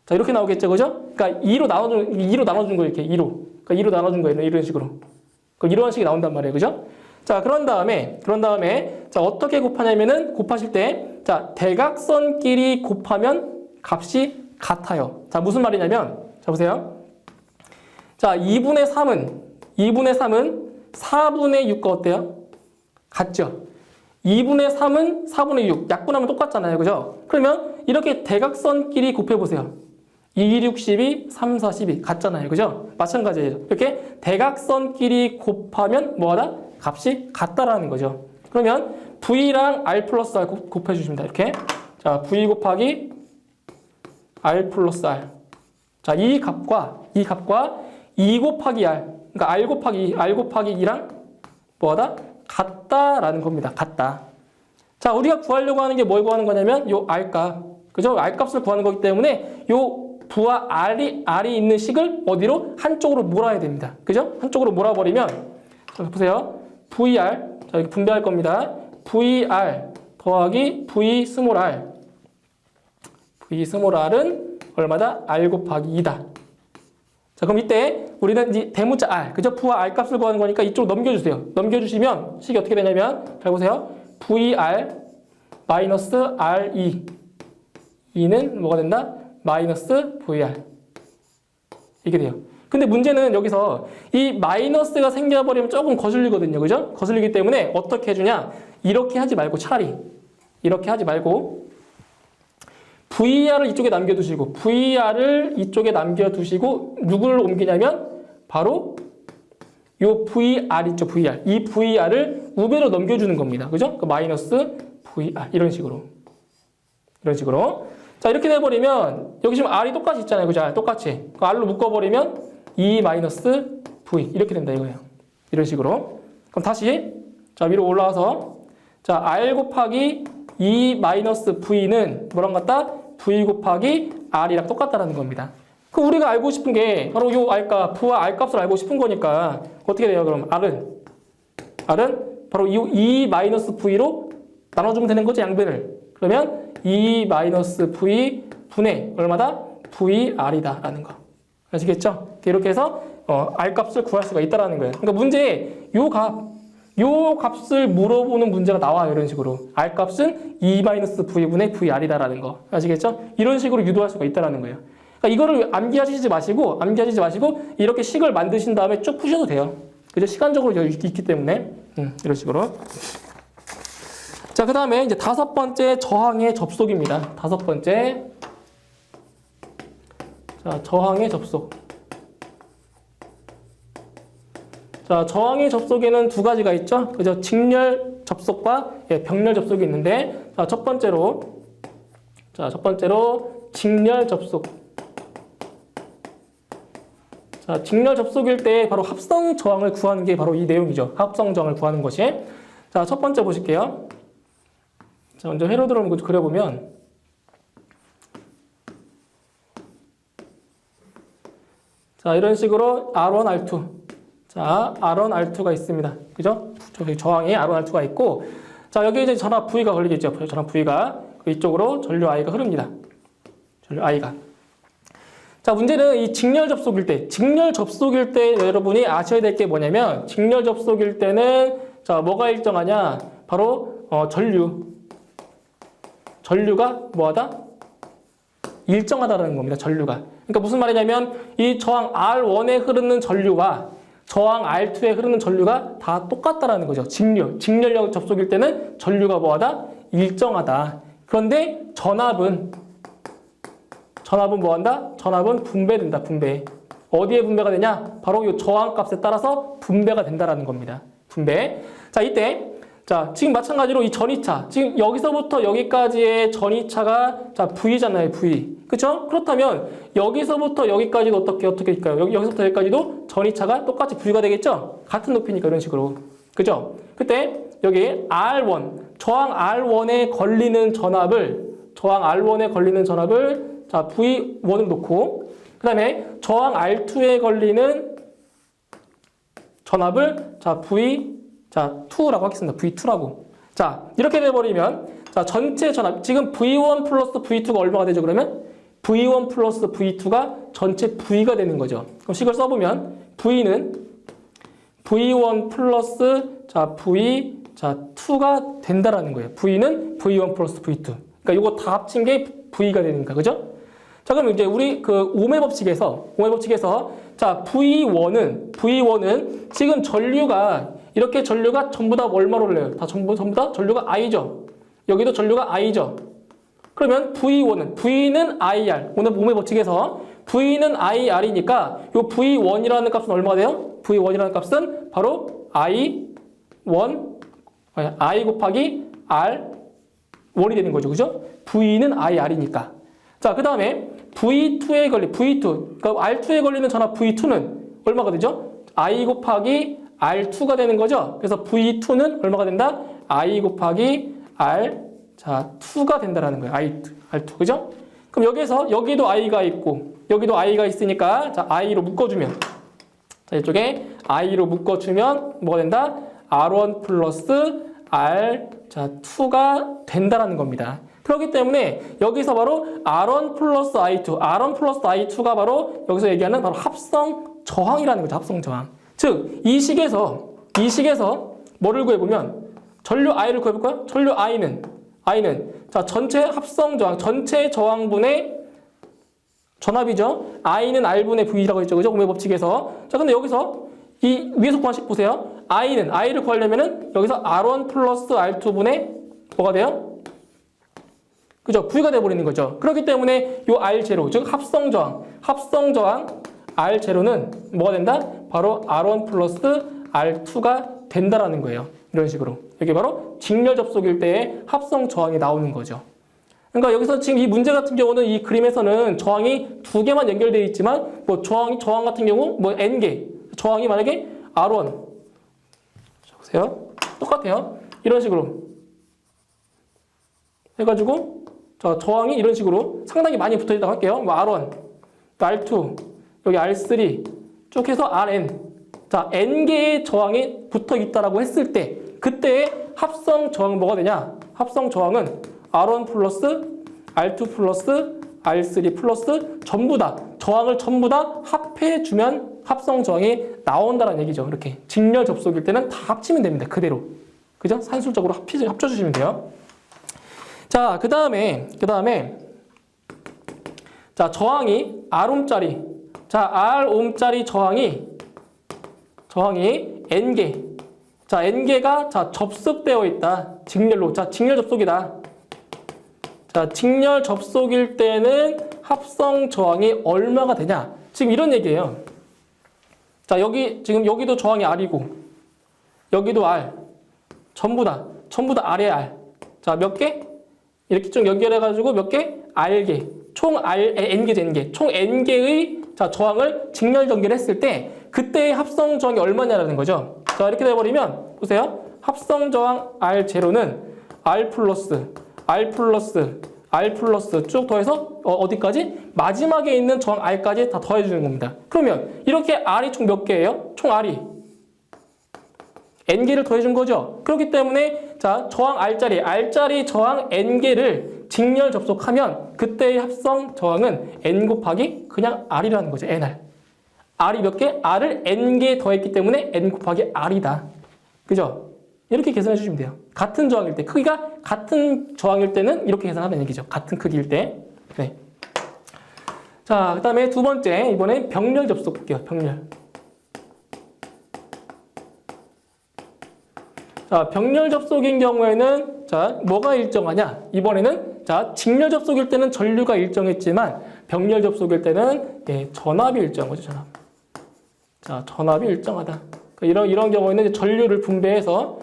자, 이렇게 나오겠죠, 그죠? 그러니까 2로 나눠준 거예요, 이렇게 2로. 그러니까 2로 나눠준 거예요, 이런 식으로. 이런 식이 나온단 말이에요, 그죠? 자, 그런 다음에, 자, 어떻게 곱하냐면은, 곱하실 때, 자, 대각선끼리 곱하면 값이 같아요. 자, 무슨 말이냐면, 자, 보세요. 자, 2분의 3은 4분의 6과 어때요? 같죠? 2분의 3은 4분의 6. 약분하면 똑같잖아요. 그죠? 그러면 이렇게 대각선끼리 곱해보세요. 2, 6, 12, 3, 4, 12. 같잖아요. 그죠? 마찬가지예요. 이렇게 대각선끼리 곱하면 뭐하다? 값이 같다라는 거죠. 그러면 V랑 R 플러스 R 곱해주십니다. 이렇게. 자, V 곱하기 R 플러스 R. 자, 이 값과 2 곱하기 R. 그러니까 R 곱하기 2랑 뭐하다? 같다라는 겁니다. 같다. 자, 우리가 구하려고 하는 게 뭘 구하는 거냐면 요 R값. 그죠? R값을 구하는 거기 때문에 요 부하 R이 있는 식을 어디로? 한쪽으로 몰아야 됩니다. 그죠? 한쪽으로 몰아버리면, 자, 보세요. VR. 자, 이렇게 분배할 겁니다. VR 더하기 V 스몰 r. V 스몰 r은 얼마다? R 곱하기 2다. 자, 그럼 이때 우리는 이 대문자 R, 그죠? 부하 R 값을 구하는 거니까 이쪽으로 넘겨주세요. 넘겨주시면 식이 어떻게 되냐면, 잘 보세요. VR 마이너스 RE. 2는 뭐가 된다? 마이너스 VR. 이게 돼요. 근데 문제는 여기서 이 마이너스가 생겨버리면 조금 거슬리거든요. 그죠? 거슬리기 때문에 어떻게 해주냐? 이렇게 하지 말고 차라리 이렇게 하지 말고 VR을 이쪽에 남겨두시고 누구를 옮기냐면 바로 요 VR 있죠. VR. 이 VR을 우변으로 넘겨주는 겁니다. 그죠? 그 마이너스 VR 이런 식으로. 자, 이렇게 돼버리면 여기 지금 R이 똑같이 있잖아요. 그죠? 똑같이. 그 R로 묶어버리면 2 마이너스 V 이렇게 된다 이거예요. 이런 식으로. 그럼 다시 자, 위로 올라와서 자, R 곱하기 2 마이너스 V는 뭐랑 같다? V 곱하기 R이랑 똑같다라는 겁니다. 그럼 우리가 알고 싶은 게 바로 요 R값, 부하 R값을 알고 싶은 거니까 어떻게 돼요? 그럼 R은 바로 이 2 마이너스 V로 나눠주면 되는 거죠, 양변을. 그러면 2 마이너스 V 분의 얼마다? VR이다 라는 거. 아시겠죠? 이렇게 해서 R값을 구할 수가 있다라는 거예요. 그러니까 문제에 요 값을 물어보는 문제가 나와요. 이런 식으로. R값은 2 마이너스 V분의 VR이다라는 거. 아시겠죠? 이런 식으로 유도할 수가 있다라는 거예요. 그러니까 이거를 암기하시지 마시고 이렇게 식을 만드신 다음에 쭉 푸셔도 돼요. 그죠? 시간적으로 있기 때문에. 이런 식으로. 자, 그 다음에 이제 5번째 저항의 접속입니다. 5번째. 자, 저항의 접속. 자, 저항의 접속에는 두 가지가 있죠. 그죠? 직렬 접속과 병렬 접속이 있는데, 자, 첫 번째로 직렬 접속. 자, 직렬 접속일 때 바로 합성 저항을 구하는 게 바로 이 내용이죠. 합성 저항을 구하는 것이. 자, 첫 번째 보실게요. 자, 먼저 회로 들어오는 거 그려보면 자, 이런 식으로 R1, R2. 자, R1, R2가 있습니다. 그죠? 저기 저항이 R1, R2가 있고, 자, 여기 이제 전압 V가 걸리겠죠. 전압 V가. 이쪽으로 전류 I가 흐릅니다. 전류 I가. 자, 문제는 이 직렬 접속일 때 여러분이 아셔야 될 게 뭐냐면, 직렬 접속일 때는, 자, 뭐가 일정하냐? 바로, 전류가 뭐하다? 일정하다라는 겁니다. 전류가. 그러니까 무슨 말이냐면 이 저항 R1에 흐르는 전류와 저항 R2에 흐르는 전류가 다 똑같다라는 거죠. 직렬 접속일 때는 전류가 뭐하다? 일정하다. 그런데 전압은 뭐한다? 전압은 분배된다. 분배. 어디에 분배가 되냐? 바로 이 저항 값에 따라서 분배가 된다라는 겁니다. 분배. 자, 이때 자, 지금 마찬가지로 이 전이차. 지금 여기서부터 여기까지의 전이차가 자, V잖아요, V. 그쵸? 그렇다면 여기서부터 여기까지도 어떻게 할까요? 여기서부터 여기까지도 전이차가 똑같이 V가 되겠죠? 같은 높이니까 이런 식으로. 그죠? 그때 여기 R1, 저항 R1에 걸리는 전압을 자, V1을 놓고 그 다음에 저항 R2에 걸리는 전압을 자, V2라고 하겠습니다. V2라고. 자, 이렇게 돼버리면, 자, 전체 전압, 지금 V1 플러스 V2가 얼마가 되죠, 그러면? V1 플러스 V2가 전체 V가 되는 거죠. 그럼 식을 써보면, V는 V1 플러스, 자, V2가 된다라는 거예요. V는 V1 플러스 V2. 그러니까 이거 다 합친 게 V가 되니까, 그죠? 자, 그럼 이제 우리 그 오음의 법칙에서, 자, V1은 지금 이렇게 전류가 전부 다 얼마로 흘러요? 전부 다 전류가 I죠. 여기도 전류가 I죠. 그러면 V는 IR. 오늘 몸의 법칙에서 V는 IR이니까 이 V1이라는 값은 얼마가 돼요? V1이라는 값은 바로 I 곱하기 R1이 되는 거죠. 그죠? V는 IR이니까. 자, 그 다음에 그러니까 R2에 걸리는 전압 V2는 얼마가 되죠? I 곱하기 R2가 되는 거죠. 그래서 V2는 얼마가 된다? I 곱하기 R2가 된다라는 거예요. R2. 그죠? 그럼 여기도 I가 있고, 여기도 I가 있으니까, 자, I로 묶어주면, 자, 이쪽에 I로 묶어주면, 뭐가 된다? R1 플러스 R2가 된다라는 겁니다. 그렇기 때문에 여기서 바로 R1 플러스 I2가 바로 여기서 얘기하는 바로 합성 저항이라는 거죠. 합성 저항. 즉, 이 식에서 뭐를 구해보면 전류 I를 구해볼까요? 전류 I는 자, 전체 합성 저항, 전체 저항분의 전압이죠. I는 R분의 V라고 했죠. 그죠? 오음의 법칙에서. 자, 근데 여기서 이 위에서 구한 식 보세요. I를 구하려면은 여기서 R1 플러스 R2분의 뭐가 돼요? 그죠? V가 돼버리는 거죠. 그렇기 때문에 요 R0, 즉 합성 저항 R0는 뭐가 된다? 바로 R1 플러스 R2가 된다라는 거예요. 이런 식으로. 이게 바로 직렬 접속일 때의 합성 저항이 나오는 거죠. 그러니까 여기서 지금 이 문제 같은 경우는 이 그림에서는 저항이 두 개만 연결되어 있지만 뭐 저항 같은 경우 뭐 N개, 저항이 만약에 R1. 자, 보세요. 똑같아요. 이런 식으로 해가지고 자, 저항이 이런 식으로 상당히 많이 붙어있다고 할게요. 뭐 R1, R2, 여기 R3 쭉 해서 RN. 자, N개의 저항이 붙어있다라고 했을 때 그때의 합성 저항은 뭐가 되냐? 합성 저항은 R1 플러스 R2 플러스 R3 플러스 저항을 전부 다 합해주면 합성 저항이 나온다는 얘기죠. 이렇게 직렬 접속일 때는 다 합치면 됩니다. 그대로. 그죠? 산술적으로 합쳐주시면 돼요. 자, 그 다음에 자, 저항이 R옴짜리. 자, R옴짜리 저항이 N개. 자, N개가 자, 접속되어 있다. 직렬로. 자, 직렬 접속이다. 자, 직렬 접속일 때는 합성 저항이 얼마가 되냐? 지금 이런 얘기예요. 자, 지금 여기도 저항이 R이고, 여기도 R. 전부 다 R에 R. 자, 몇 개? 이렇게 좀 연결해가지고 몇 개? R개. 총 N개죠, N개. 총 N개의 자, 저항을 직렬 연결했을 때, 그때의 합성 저항이 얼마냐라는 거죠. 자, 이렇게 돼버리면, 보세요. 합성 저항 R0는 R 플러스 R 플러스 쭉 더해서 어디까지? 마지막에 있는 저항 R까지 다 더해주는 겁니다. 그러면 이렇게 R이 총 몇 개예요? 총 R이 N개를 더해준 거죠. 그렇기 때문에 자 저항 R짜리 저항 N개를 직렬 접속하면 그때의 합성 저항은 N 곱하기 그냥 R이라는 거죠. NR. R이 몇 개? R을 N개 더했기 때문에 N 곱하기 R이다. 그죠? 이렇게 계산해 주시면 돼요. 같은 저항일 때, 크기가 같은 저항일 때는 이렇게 계산하는 얘기죠. 같은 크기일 때. 네. 자, 그 다음에 두 번째, 이번엔 병렬 접속 볼게요. 병렬. 자, 병렬 접속인 경우에는, 자, 뭐가 일정하냐? 이번에는, 자, 직렬 접속일 때는 전류가 일정했지만, 병렬 접속일 때는, 예, 전압이 일정한 거죠, 전압. 자, 전압이 일정하다. 이런 경우에는 전류를 분배해서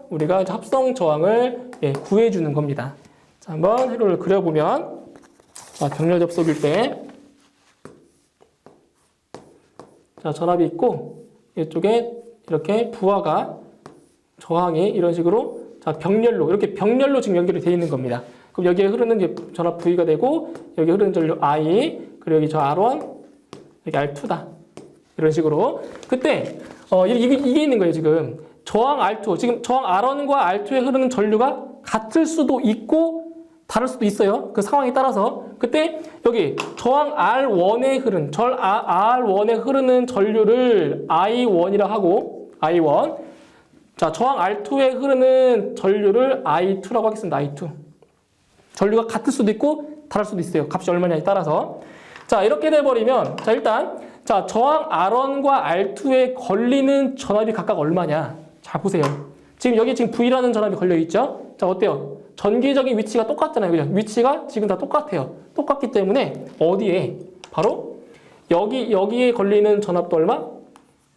우리가 합성 저항을 예, 구해주는 겁니다. 자, 한번 회로를 그려보면, 자, 병렬 접속일 때, 자, 전압이 있고, 이쪽에 이렇게 부하가 저항이 이런 식으로 자, 이렇게 병렬로 지금 연결이 되어 있는 겁니다. 그럼 여기에 흐르는 이제 전압 V가 되고, 여기 흐르는 전류 I, 그리고 여기 저 R1, 여기 R2다. 이런 식으로. 그때, 이게 있는 거예요, 지금. 저항 R2. 지금 저항 R1과 R2에 흐르는 전류가 같을 수도 있고, 다를 수도 있어요. 그 상황에 따라서. 그때, 여기 저항 R1에 흐르는 전류를 I1이라 하고, I1. 자, 저항 R2에 흐르는 전류를 I2라고 하겠습니다, I2. 전류가 같을 수도 있고, 다를 수도 있어요. 값이 얼마냐에 따라서. 자, 이렇게 돼버리면, 자, 일단, 자, 저항 R1과 R2에 걸리는 전압이 각각 얼마냐? 자, 보세요. 지금 V라는 전압이 걸려있죠? 자, 어때요? 전기적인 위치가 똑같잖아요. 그죠? 위치가 지금 다 똑같아요. 똑같기 때문에 어디에? 바로 여기에 걸리는 전압도 얼마?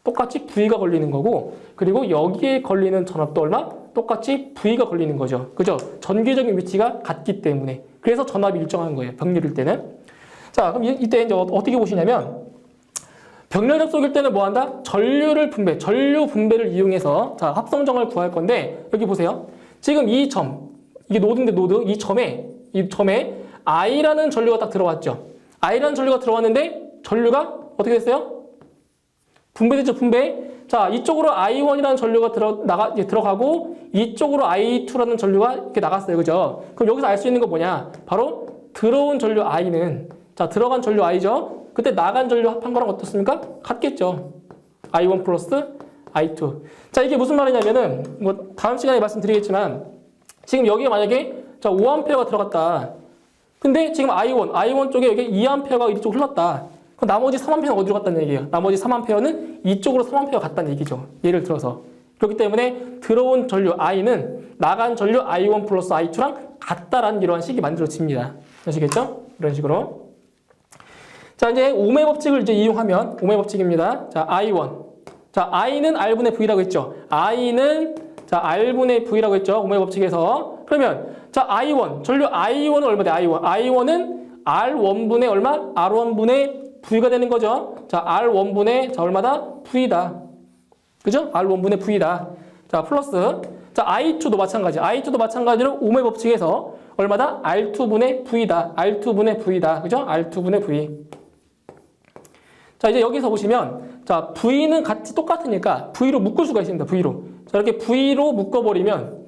똑같이 V가 걸리는 거고, 그리고 여기에 걸리는 전압도 얼마? 똑같이 V가 걸리는 거죠. 그죠? 전기적인 위치가 같기 때문에. 그래서 전압이 일정한 거예요. 병렬일 때는. 자, 그럼 이때 이제 어떻게 보시냐면, 병렬 접속일 때는 뭐 한다? 전류 분배를 이용해서 자, 합성정을 구할 건데 여기 보세요. 지금 이 점, 이게 노드인데 노드, 이 점에 I라는 전류가 딱 들어왔죠. I라는 전류가 들어왔는데 전류가 어떻게 됐어요? 분배됐죠, 분배. 자, 이쪽으로 I1이라는 전류가 들어가고 이쪽으로 I2라는 전류가 이렇게 나갔어요. 그죠? 그럼 여기서 알 수 있는 거 뭐냐? 바로 들어온 전류 I는 자, 들어간 전류 I죠. 그때 나간 전류 합한 거랑 어떻습니까? 같겠죠. I1 플러스 I2. 자, 이게 무슨 말이냐면은, 뭐, 다음 시간에 말씀드리겠지만, 지금 여기에 만약에, 자, 5A가 들어갔다. 근데 지금 I1 쪽에 여기 2A가 이쪽으로 흘렀다. 그럼 나머지 3A는 어디로 갔다는 얘기예요? 나머지 3A는 이쪽으로 3A가 갔다는 얘기죠. 예를 들어서. 그렇기 때문에 들어온 전류 I는 나간 전류 I1 플러스 I2랑 같다라는 이러한 식이 만들어집니다. 아시겠죠? 이런 식으로. 자, 이제 오음의 법칙을 이제 이용하면, 오음의 법칙입니다. 자, I1. 자, I는 R분의 V라고 했죠. I는, 자, R분의 V라고 했죠. 오음의 법칙에서. 그러면, 자, I1. 전류 I1은 얼마 돼? I1은 R1분의 얼마? R1분의 V가 되는 거죠. 자, R1분의, 자, 얼마다? V다. 그죠? R1분의 V다. 자, 플러스. 자, I2도 마찬가지. I2도 마찬가지로 오음의 법칙에서 얼마다? R2분의 V다. R2분의 V다. 그죠? R2분의 V. 자, 이제 여기서 보시면, 자, V는 같이 똑같으니까 V로 묶을 수가 있습니다. V로. 자, 이렇게 V로 묶어버리면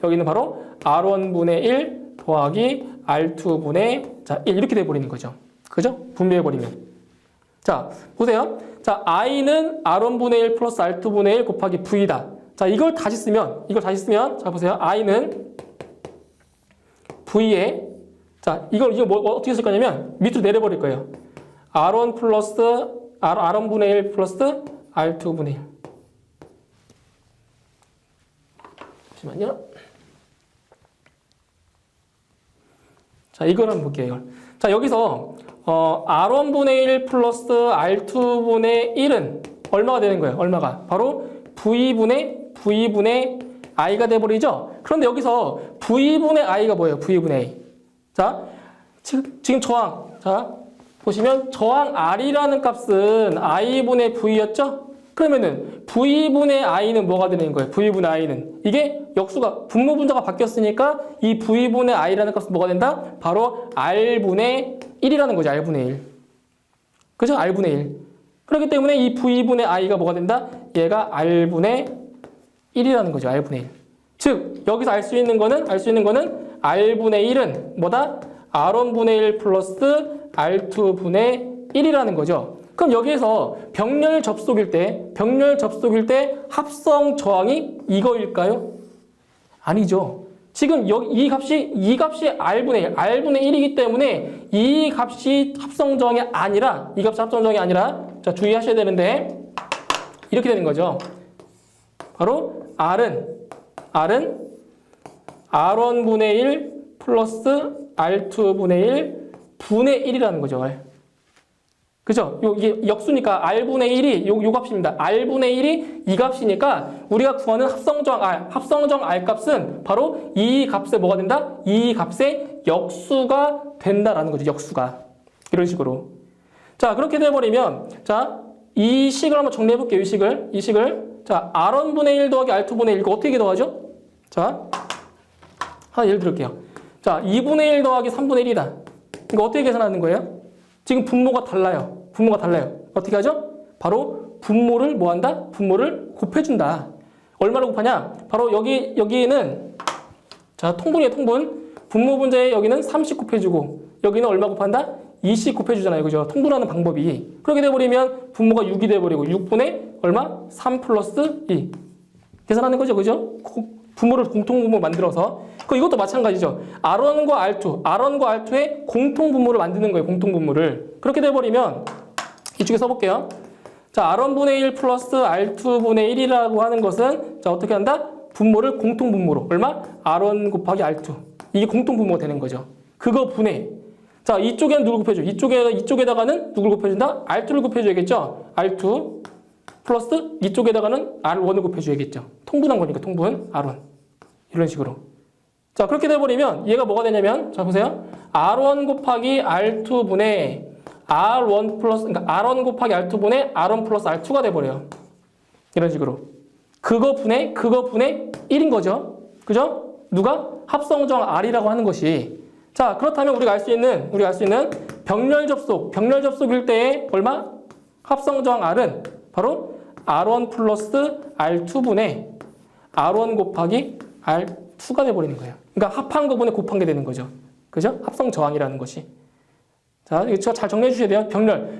여기는 바로 R1분의 1 더하기 R2분의 자, 1 이렇게 돼버리는 거죠. 그죠? 분배해버리면. 자, 보세요. 자, I는 R1분의 1 플러스 R2분의 1 곱하기 V다. 자, 이걸 다시 쓰면, 자, 보세요. I는 V에, 자, 이걸 뭐 어떻게 쓸 거냐면, 밑으로 내려버릴 거예요. R1 플러스, R1분의 1 플러스 R2분의 1. 잠시만요. 자, 이걸 한번 볼게요, 이걸. 자, 여기서, R1분의 1 플러스 R2분의 1은 얼마가 되는 거예요? 얼마가? 바로 V분의 I가 돼버리죠? 그런데 여기서 V분의 I가 뭐예요? V분의 I. 자, 지금 저항. 자, 보시면 저항 R이라는 값은 I분의 V였죠? 그러면은 V분의 I는 뭐가 되는 거예요? V분의 I는. 이게 역수가, 분모 분자가 바뀌었으니까 이 V분의 I라는 값은 뭐가 된다? 바로 R분의 1이라는 거죠. R분의 1. 그죠? R분의 1. 그렇기 때문에 이 V분의 I가 뭐가 된다? 얘가 R분의 1이라는 거죠. R분의 1. 즉, 여기서 알 수 있는 거는 R분의 1은 뭐다? R1분의 1 플러스 R2분의 1이라는 거죠. 그럼 여기에서 병렬 접속일 때 합성 저항이 이거일까요? 아니죠. 지금 이 값이 R분의 1, R분의 1이기 때문에 이 값이 합성 저항이 아니라, 자, 주의하셔야 되는데, 이렇게 되는 거죠. 바로 R은 R1분의 1 플러스 R2분의 1 분의 1이라는 거죠. 그죠? 이게 역수니까 R분의 1이 요 값입니다. R분의 1이 이 값이니까 우리가 구하는 합성정 R 값은 바로 이 값에 뭐가 된다? 이 값의 역수가 된다라는 거죠. 역수가. 이런 식으로. 자, 그렇게 돼버리면, 자, 이 식을 한번 정리해 볼게요. 이 식을. 자, R1분의 1 더하기 R2분의 1 이거 어떻게 더하죠? 자, 하나 예를 들을게요. 자, 2분의 1 더하기 3분의 1이다. 이거 어떻게 계산하는 거예요? 지금 분모가 달라요. 어떻게 하죠? 바로 분모를 뭐 한다? 분모를 곱해준다. 얼마로 곱하냐? 바로 여기는, 자, 통분이에요, 통분. 분모 분자에 여기는 30 곱해주고, 여기는 얼마 곱한다? 20 곱해주잖아요. 그죠? 통분하는 방법이. 그렇게 돼버리면 분모가 6이 돼버리고, 6분의 얼마? 3 플러스 2. 계산하는 거죠. 그죠? 분모를 공통분모 만들어서. 이것도 마찬가지죠. R1과 R2의 공통분모를 만드는 거예요. 공통분모를. 그렇게 돼버리면 이쪽에 써볼게요. 자, R1분의 1 플러스 R2분의 1이라고 하는 것은, 자, 어떻게 한다? 분모를 공통분모로. 얼마? R1 곱하기 R2. 이게 공통분모가 되는 거죠. 그거 분해. 자, 이쪽에는 누굴 곱해줘? 이쪽에다가는 누굴 곱해준다? R2를 곱해줘야겠죠? R2 플러스 이쪽에다가는 R1을 곱해줘야겠죠. 통분한 거니까 통분 R1. 이런 식으로. 자, 그렇게 돼버리면 얘가 뭐가 되냐면, 자, 보세요. R1 곱하기 R2분의 R1 플러스, 그러니까 R1 곱하기 R2분의 R1 플러스 R2가 돼버려요. 이런 식으로. 그거 분의 1인 거죠. 그죠? 누가? 합성정 R이라고 하는 것이. 자, 그렇다면 우리가 알 수 있는 병렬 접속일 때의 얼마? 합성정 R은 바로 R1 플러스 R2분의 R1 곱하기 R2가 돼버리는 거예요. 그러니까 합한 거 분의 곱한 게 되는 거죠. 그죠? 합성 저항이라는 것이. 자, 이거 잘 정리해 주셔야 돼요.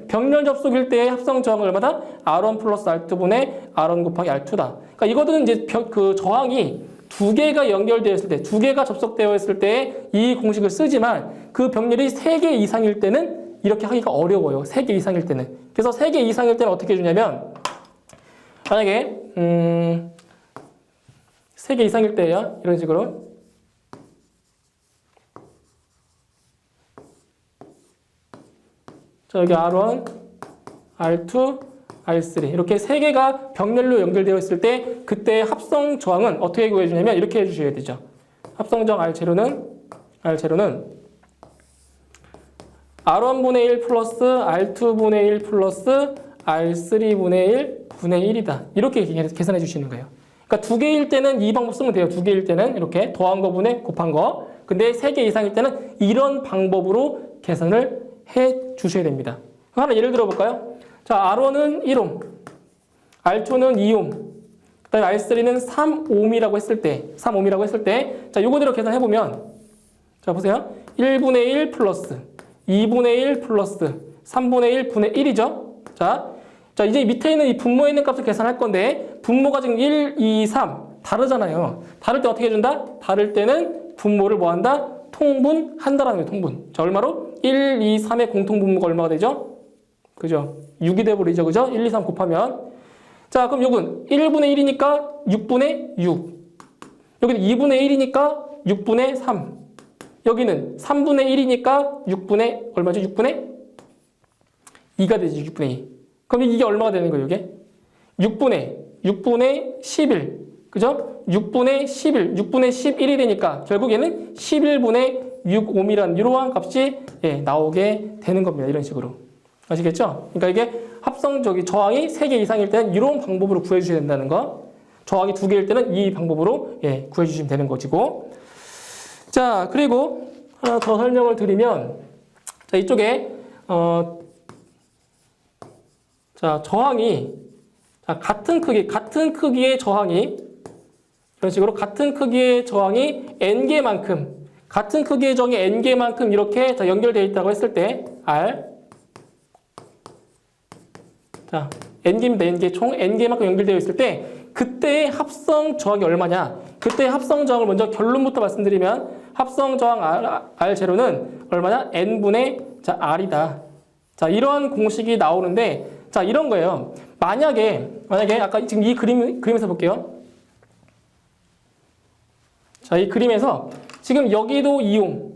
병렬 접속일 때의 합성 저항은 얼마다? R1 플러스 R2분의 R1 곱하기 R2다. 그러니까 이거는 이제 그 저항이 두 개가 연결되어 있을 때, 두 개가 접속되어 있을 때 이 공식을 쓰지만 그 병렬이 3개 이상일 때는 이렇게 하기가 어려워요. 3개 이상일 때는. 그래서 3개 이상일 때는 어떻게 해주냐면, 만약에 3개 이상일 때예요. 이런 식으로. 자, 여기 R1, R2, R3 이렇게 3개가 병렬로 연결되어 있을 때 그때 합성 저항은 어떻게 구해주냐면 이렇게 해주셔야 되죠. 합성저항 R0는 R1분의 1 플러스 R2분의 1 플러스 R3분의 1 분의 1이다. 이렇게 계산해 주시는 거예요. 그러니까 2개일 때는 이 방법 쓰면 돼요. 2개일 때는 이렇게 더한 거 분의 곱한 거. 근데 3개 이상일 때는 이런 방법으로 계산을 해 주셔야 됩니다. 하나 예를 들어 볼까요? 자, R1은 1옴, R2는 2옴, 그 다음에 R3는 3옴이라고 했을 때, 자, 요거대로 계산해 보면, 자, 보세요. 1분의 1 플러스, 2분의 1 플러스, 3분의 1 분의 1이죠? 자, 이제 밑에 있는 이 분모에 있는 값을 계산할 건데, 분모가 지금 1, 2, 3, 다르잖아요. 다를 때 어떻게 해준다? 다를 때는 분모를 뭐 한다? 통분한다라는 거예요, 통분. 자, 얼마로? 1, 2, 3의 공통분모가 얼마가 되죠? 그죠? 6이 돼버리죠, 그죠? 1, 2, 3 곱하면. 자, 그럼 요건 1분의 1이니까 6분의 6. 여기는 2분의 1이니까 6분의 3. 여기는 3분의 1이니까 6분의, 얼마죠? 6분의 2가 되지, 6분의 2. 그럼 이게 얼마가 되는 거예요, 이게? 6분의 11. 그죠? 6분의 11. 6분의 11이 되니까 결국 얘는 11분의 6옴이라는 이러한 값이 나오게 되는 겁니다. 이런 식으로. 아시겠죠? 그러니까 이게 저항이 3개 이상일 때는 이런 방법으로 구해주셔야 된다는 거. 저항이 2개일 때는 이 방법으로 구해주시면 되는 것이고. 자, 그리고 하나 더 설명을 드리면, 자, 이쪽에, 자, 저항이, 자, 같은 크기의 저항이, 이런 식으로 같은 크기의 저항이 N개만큼, 같은 크기의 저항이 N개만큼 이렇게 자, 연결되어 있다고 했을 때, R. 자, N개입니다. N개. 총 N개만큼 연결되어 있을 때, 그때의 합성 저항이 얼마냐? 그때의 합성 저항을 먼저 결론부터 말씀드리면, 합성 저항 R0는 얼마냐? N분의 자, R이다. 자, 이런 공식이 나오는데, 자, 이런 거예요. 만약에 아까 지금 이 그림에서 볼게요. 자, 이 그림에서 지금 여기도 2옴.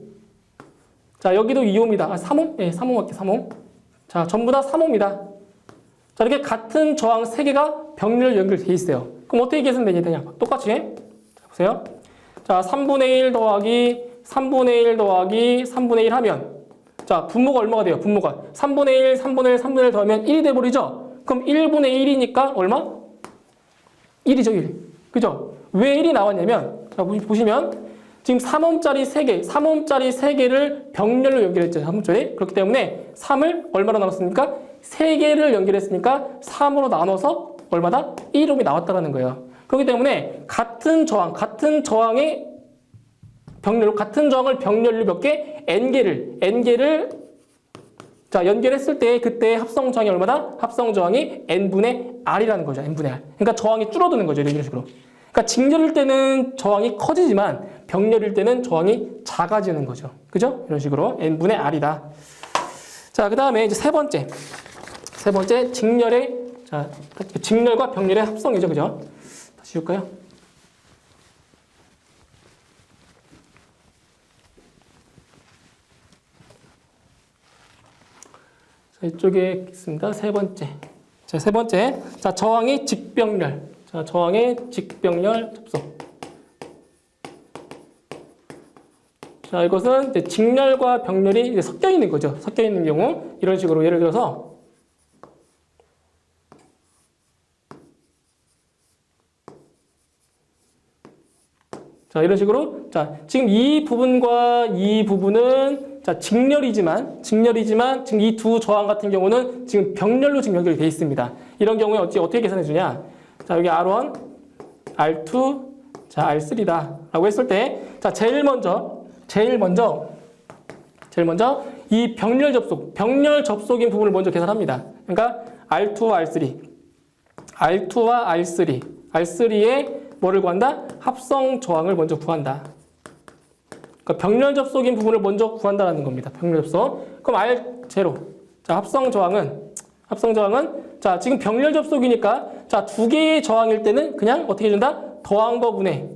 자, 여기도 2옴이다. 3옴? 네, 3옴 할게요. 3옴. 자, 전부 다 3옴이다. 자, 이렇게 같은 저항 3개가 병렬 연결되어 있어요. 그럼 어떻게 계산되냐? 똑같이. 자, 보세요. 자, 3분의 1 더하기 3분의 1 더하기 3분의 1 하면 자, 분모가 얼마가 돼요? 분모가 3분의 1, 3분의 1, 3분의 1 더하면 1이 돼버리죠? 그럼 1분의 1이니까 얼마? 1이죠, 1. 그죠? 왜 1이 나왔냐면 자, 보시면 지금 3옴짜리 3개, 3옴짜리 3개를 병렬로 연결했죠. 3옴짜리. 그렇기 때문에 3을 얼마로 나눴습니까? 3개를 연결했으니까 3으로 나눠서 얼마다? 1옴이 나왔다는 거예요. 그렇기 때문에 같은 저항의 병렬로, 같은 저항을 병렬로 몇 개? N개를 자, 연결했을 때 그때 합성 저항이 얼마다? 합성 저항이 N분의 R이라는 거죠. N분의 R. 그러니까 저항이 줄어드는 거죠. 이런 식으로. 그러니까 직렬일 때는 저항이 커지지만 병렬일 때는 저항이 작아지는 거죠. 그죠? 이런 식으로 N분의 R이다. 자, 그 다음에 이제 세 번째 직렬과 병렬의 합성이죠. 그죠? 다시 줄까요? 자, 이쪽에 있습니다. 세 번째. 자, 저항의 직병렬. 자, 저항의 직병렬 접속. 자, 이것은 이제 직렬과 병렬이 이제 섞여 있는 거죠. 섞여 있는 경우. 이런 식으로 예를 들어서 자, 이런 식으로 자, 지금 이 부분과 이 부분은 자, 직렬이지만 지금 이 두 저항 같은 경우는 지금 병렬로 지금 연결이 되어 있습니다. 이런 경우에 어떻게 계산해 주냐? 자, 여기 R1, R2, 자, R3다. 라고 했을 때 자, 제일 먼저 이 병렬 접속인 부분을 먼저 계산합니다. 그러니까 R2와 R3의 뭐를 구한다? 합성 저항을 먼저 구한다. 그러니까 병렬 접속인 부분을 먼저 구한다는 겁니다. 병렬 접속. 그럼 R0. 자, 합성 저항은 자, 지금 병렬 접속이니까 자, 두 개의 저항일 때는 그냥 어떻게 해준다? 더한 거분에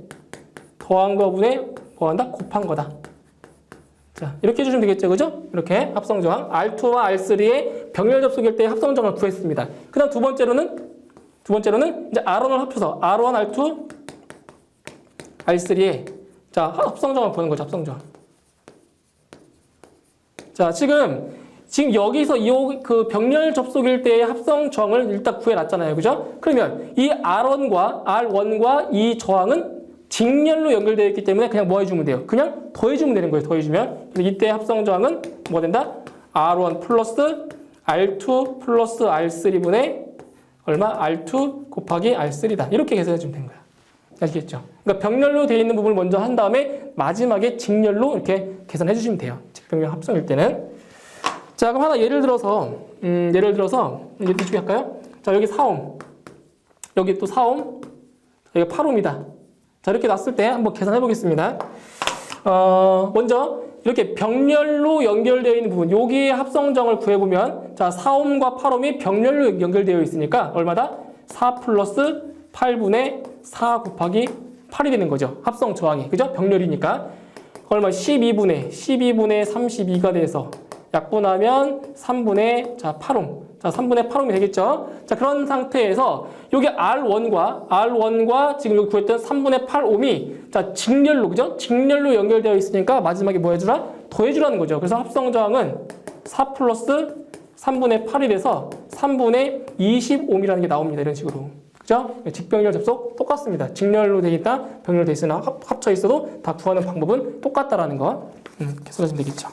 뭐 한다? 곱한 거다. 자, 이렇게 해주시면 되겠죠. 그죠? 이렇게 합성 저항 R2와 R3의 병렬 접속일 때 합성 저항을 구했습니다. 그 다음 두 번째로는 이제 R1을 합쳐서 R1, R2, R3의 자, 합성 저항을 보는 거죠. 합성 저항. 자, 지금 여기서 그 병렬 접속일 때의 합성 저항을 일단 구해놨잖아요. 그죠? 그러면 이 R1과 이 저항은 직렬로 연결되어 있기 때문에 그냥 뭐 해주면 돼요? 그냥 더해주면 되는 거예요. 더해주면. 그래서 이때 합성 저항은 뭐가 된다? R1 플러스 R2 플러스 R3분의 얼마? R2 곱하기 R3다. 이렇게 계산해주면 되는 거야. 아시겠죠? 그러니까 병렬로 되어 있는 부분을 먼저 한 다음에 마지막에 직렬로 이렇게 계산해주시면 돼요. 직병렬 합성일 때는. 자, 그럼 하나 예를 들어서 이제 이쪽에 할까요? 자, 여기 4옴, 여기 또 4옴, 여기 8옴이다. 자, 이렇게 놨을 때 한번 계산해 보겠습니다. 먼저 이렇게 병렬로 연결되어 있는 부분, 여기에 합성정을 구해보면 자, 4옴과 8옴이 병렬로 연결되어 있으니까 얼마다? 4 플러스 8분의 4 곱하기 8이 되는 거죠. 합성 저항이. 그죠? 병렬이니까. 얼마? 12분의 32가 돼서 약분하면 3분의 자, 8옴. 자, 3분의 8옴이 되겠죠? 자, 그런 상태에서 여기 R1과 지금 여기 구했던 3분의 8옴이 자, 직렬로, 그죠? 직렬로 연결되어 있으니까 마지막에 뭐 해주라? 더해주라는 거죠. 그래서 합성 저항은 4 플러스 3분의 8이 돼서 3분의 25m라는 게 나옵니다. 이런 식으로. 그죠? 직병렬 접속 똑같습니다. 직렬로 돼 있다, 병렬로 돼 있으나 합쳐 있어도 다 구하는 방법은 똑같다라는 거. 이렇게 써주시면 되겠죠.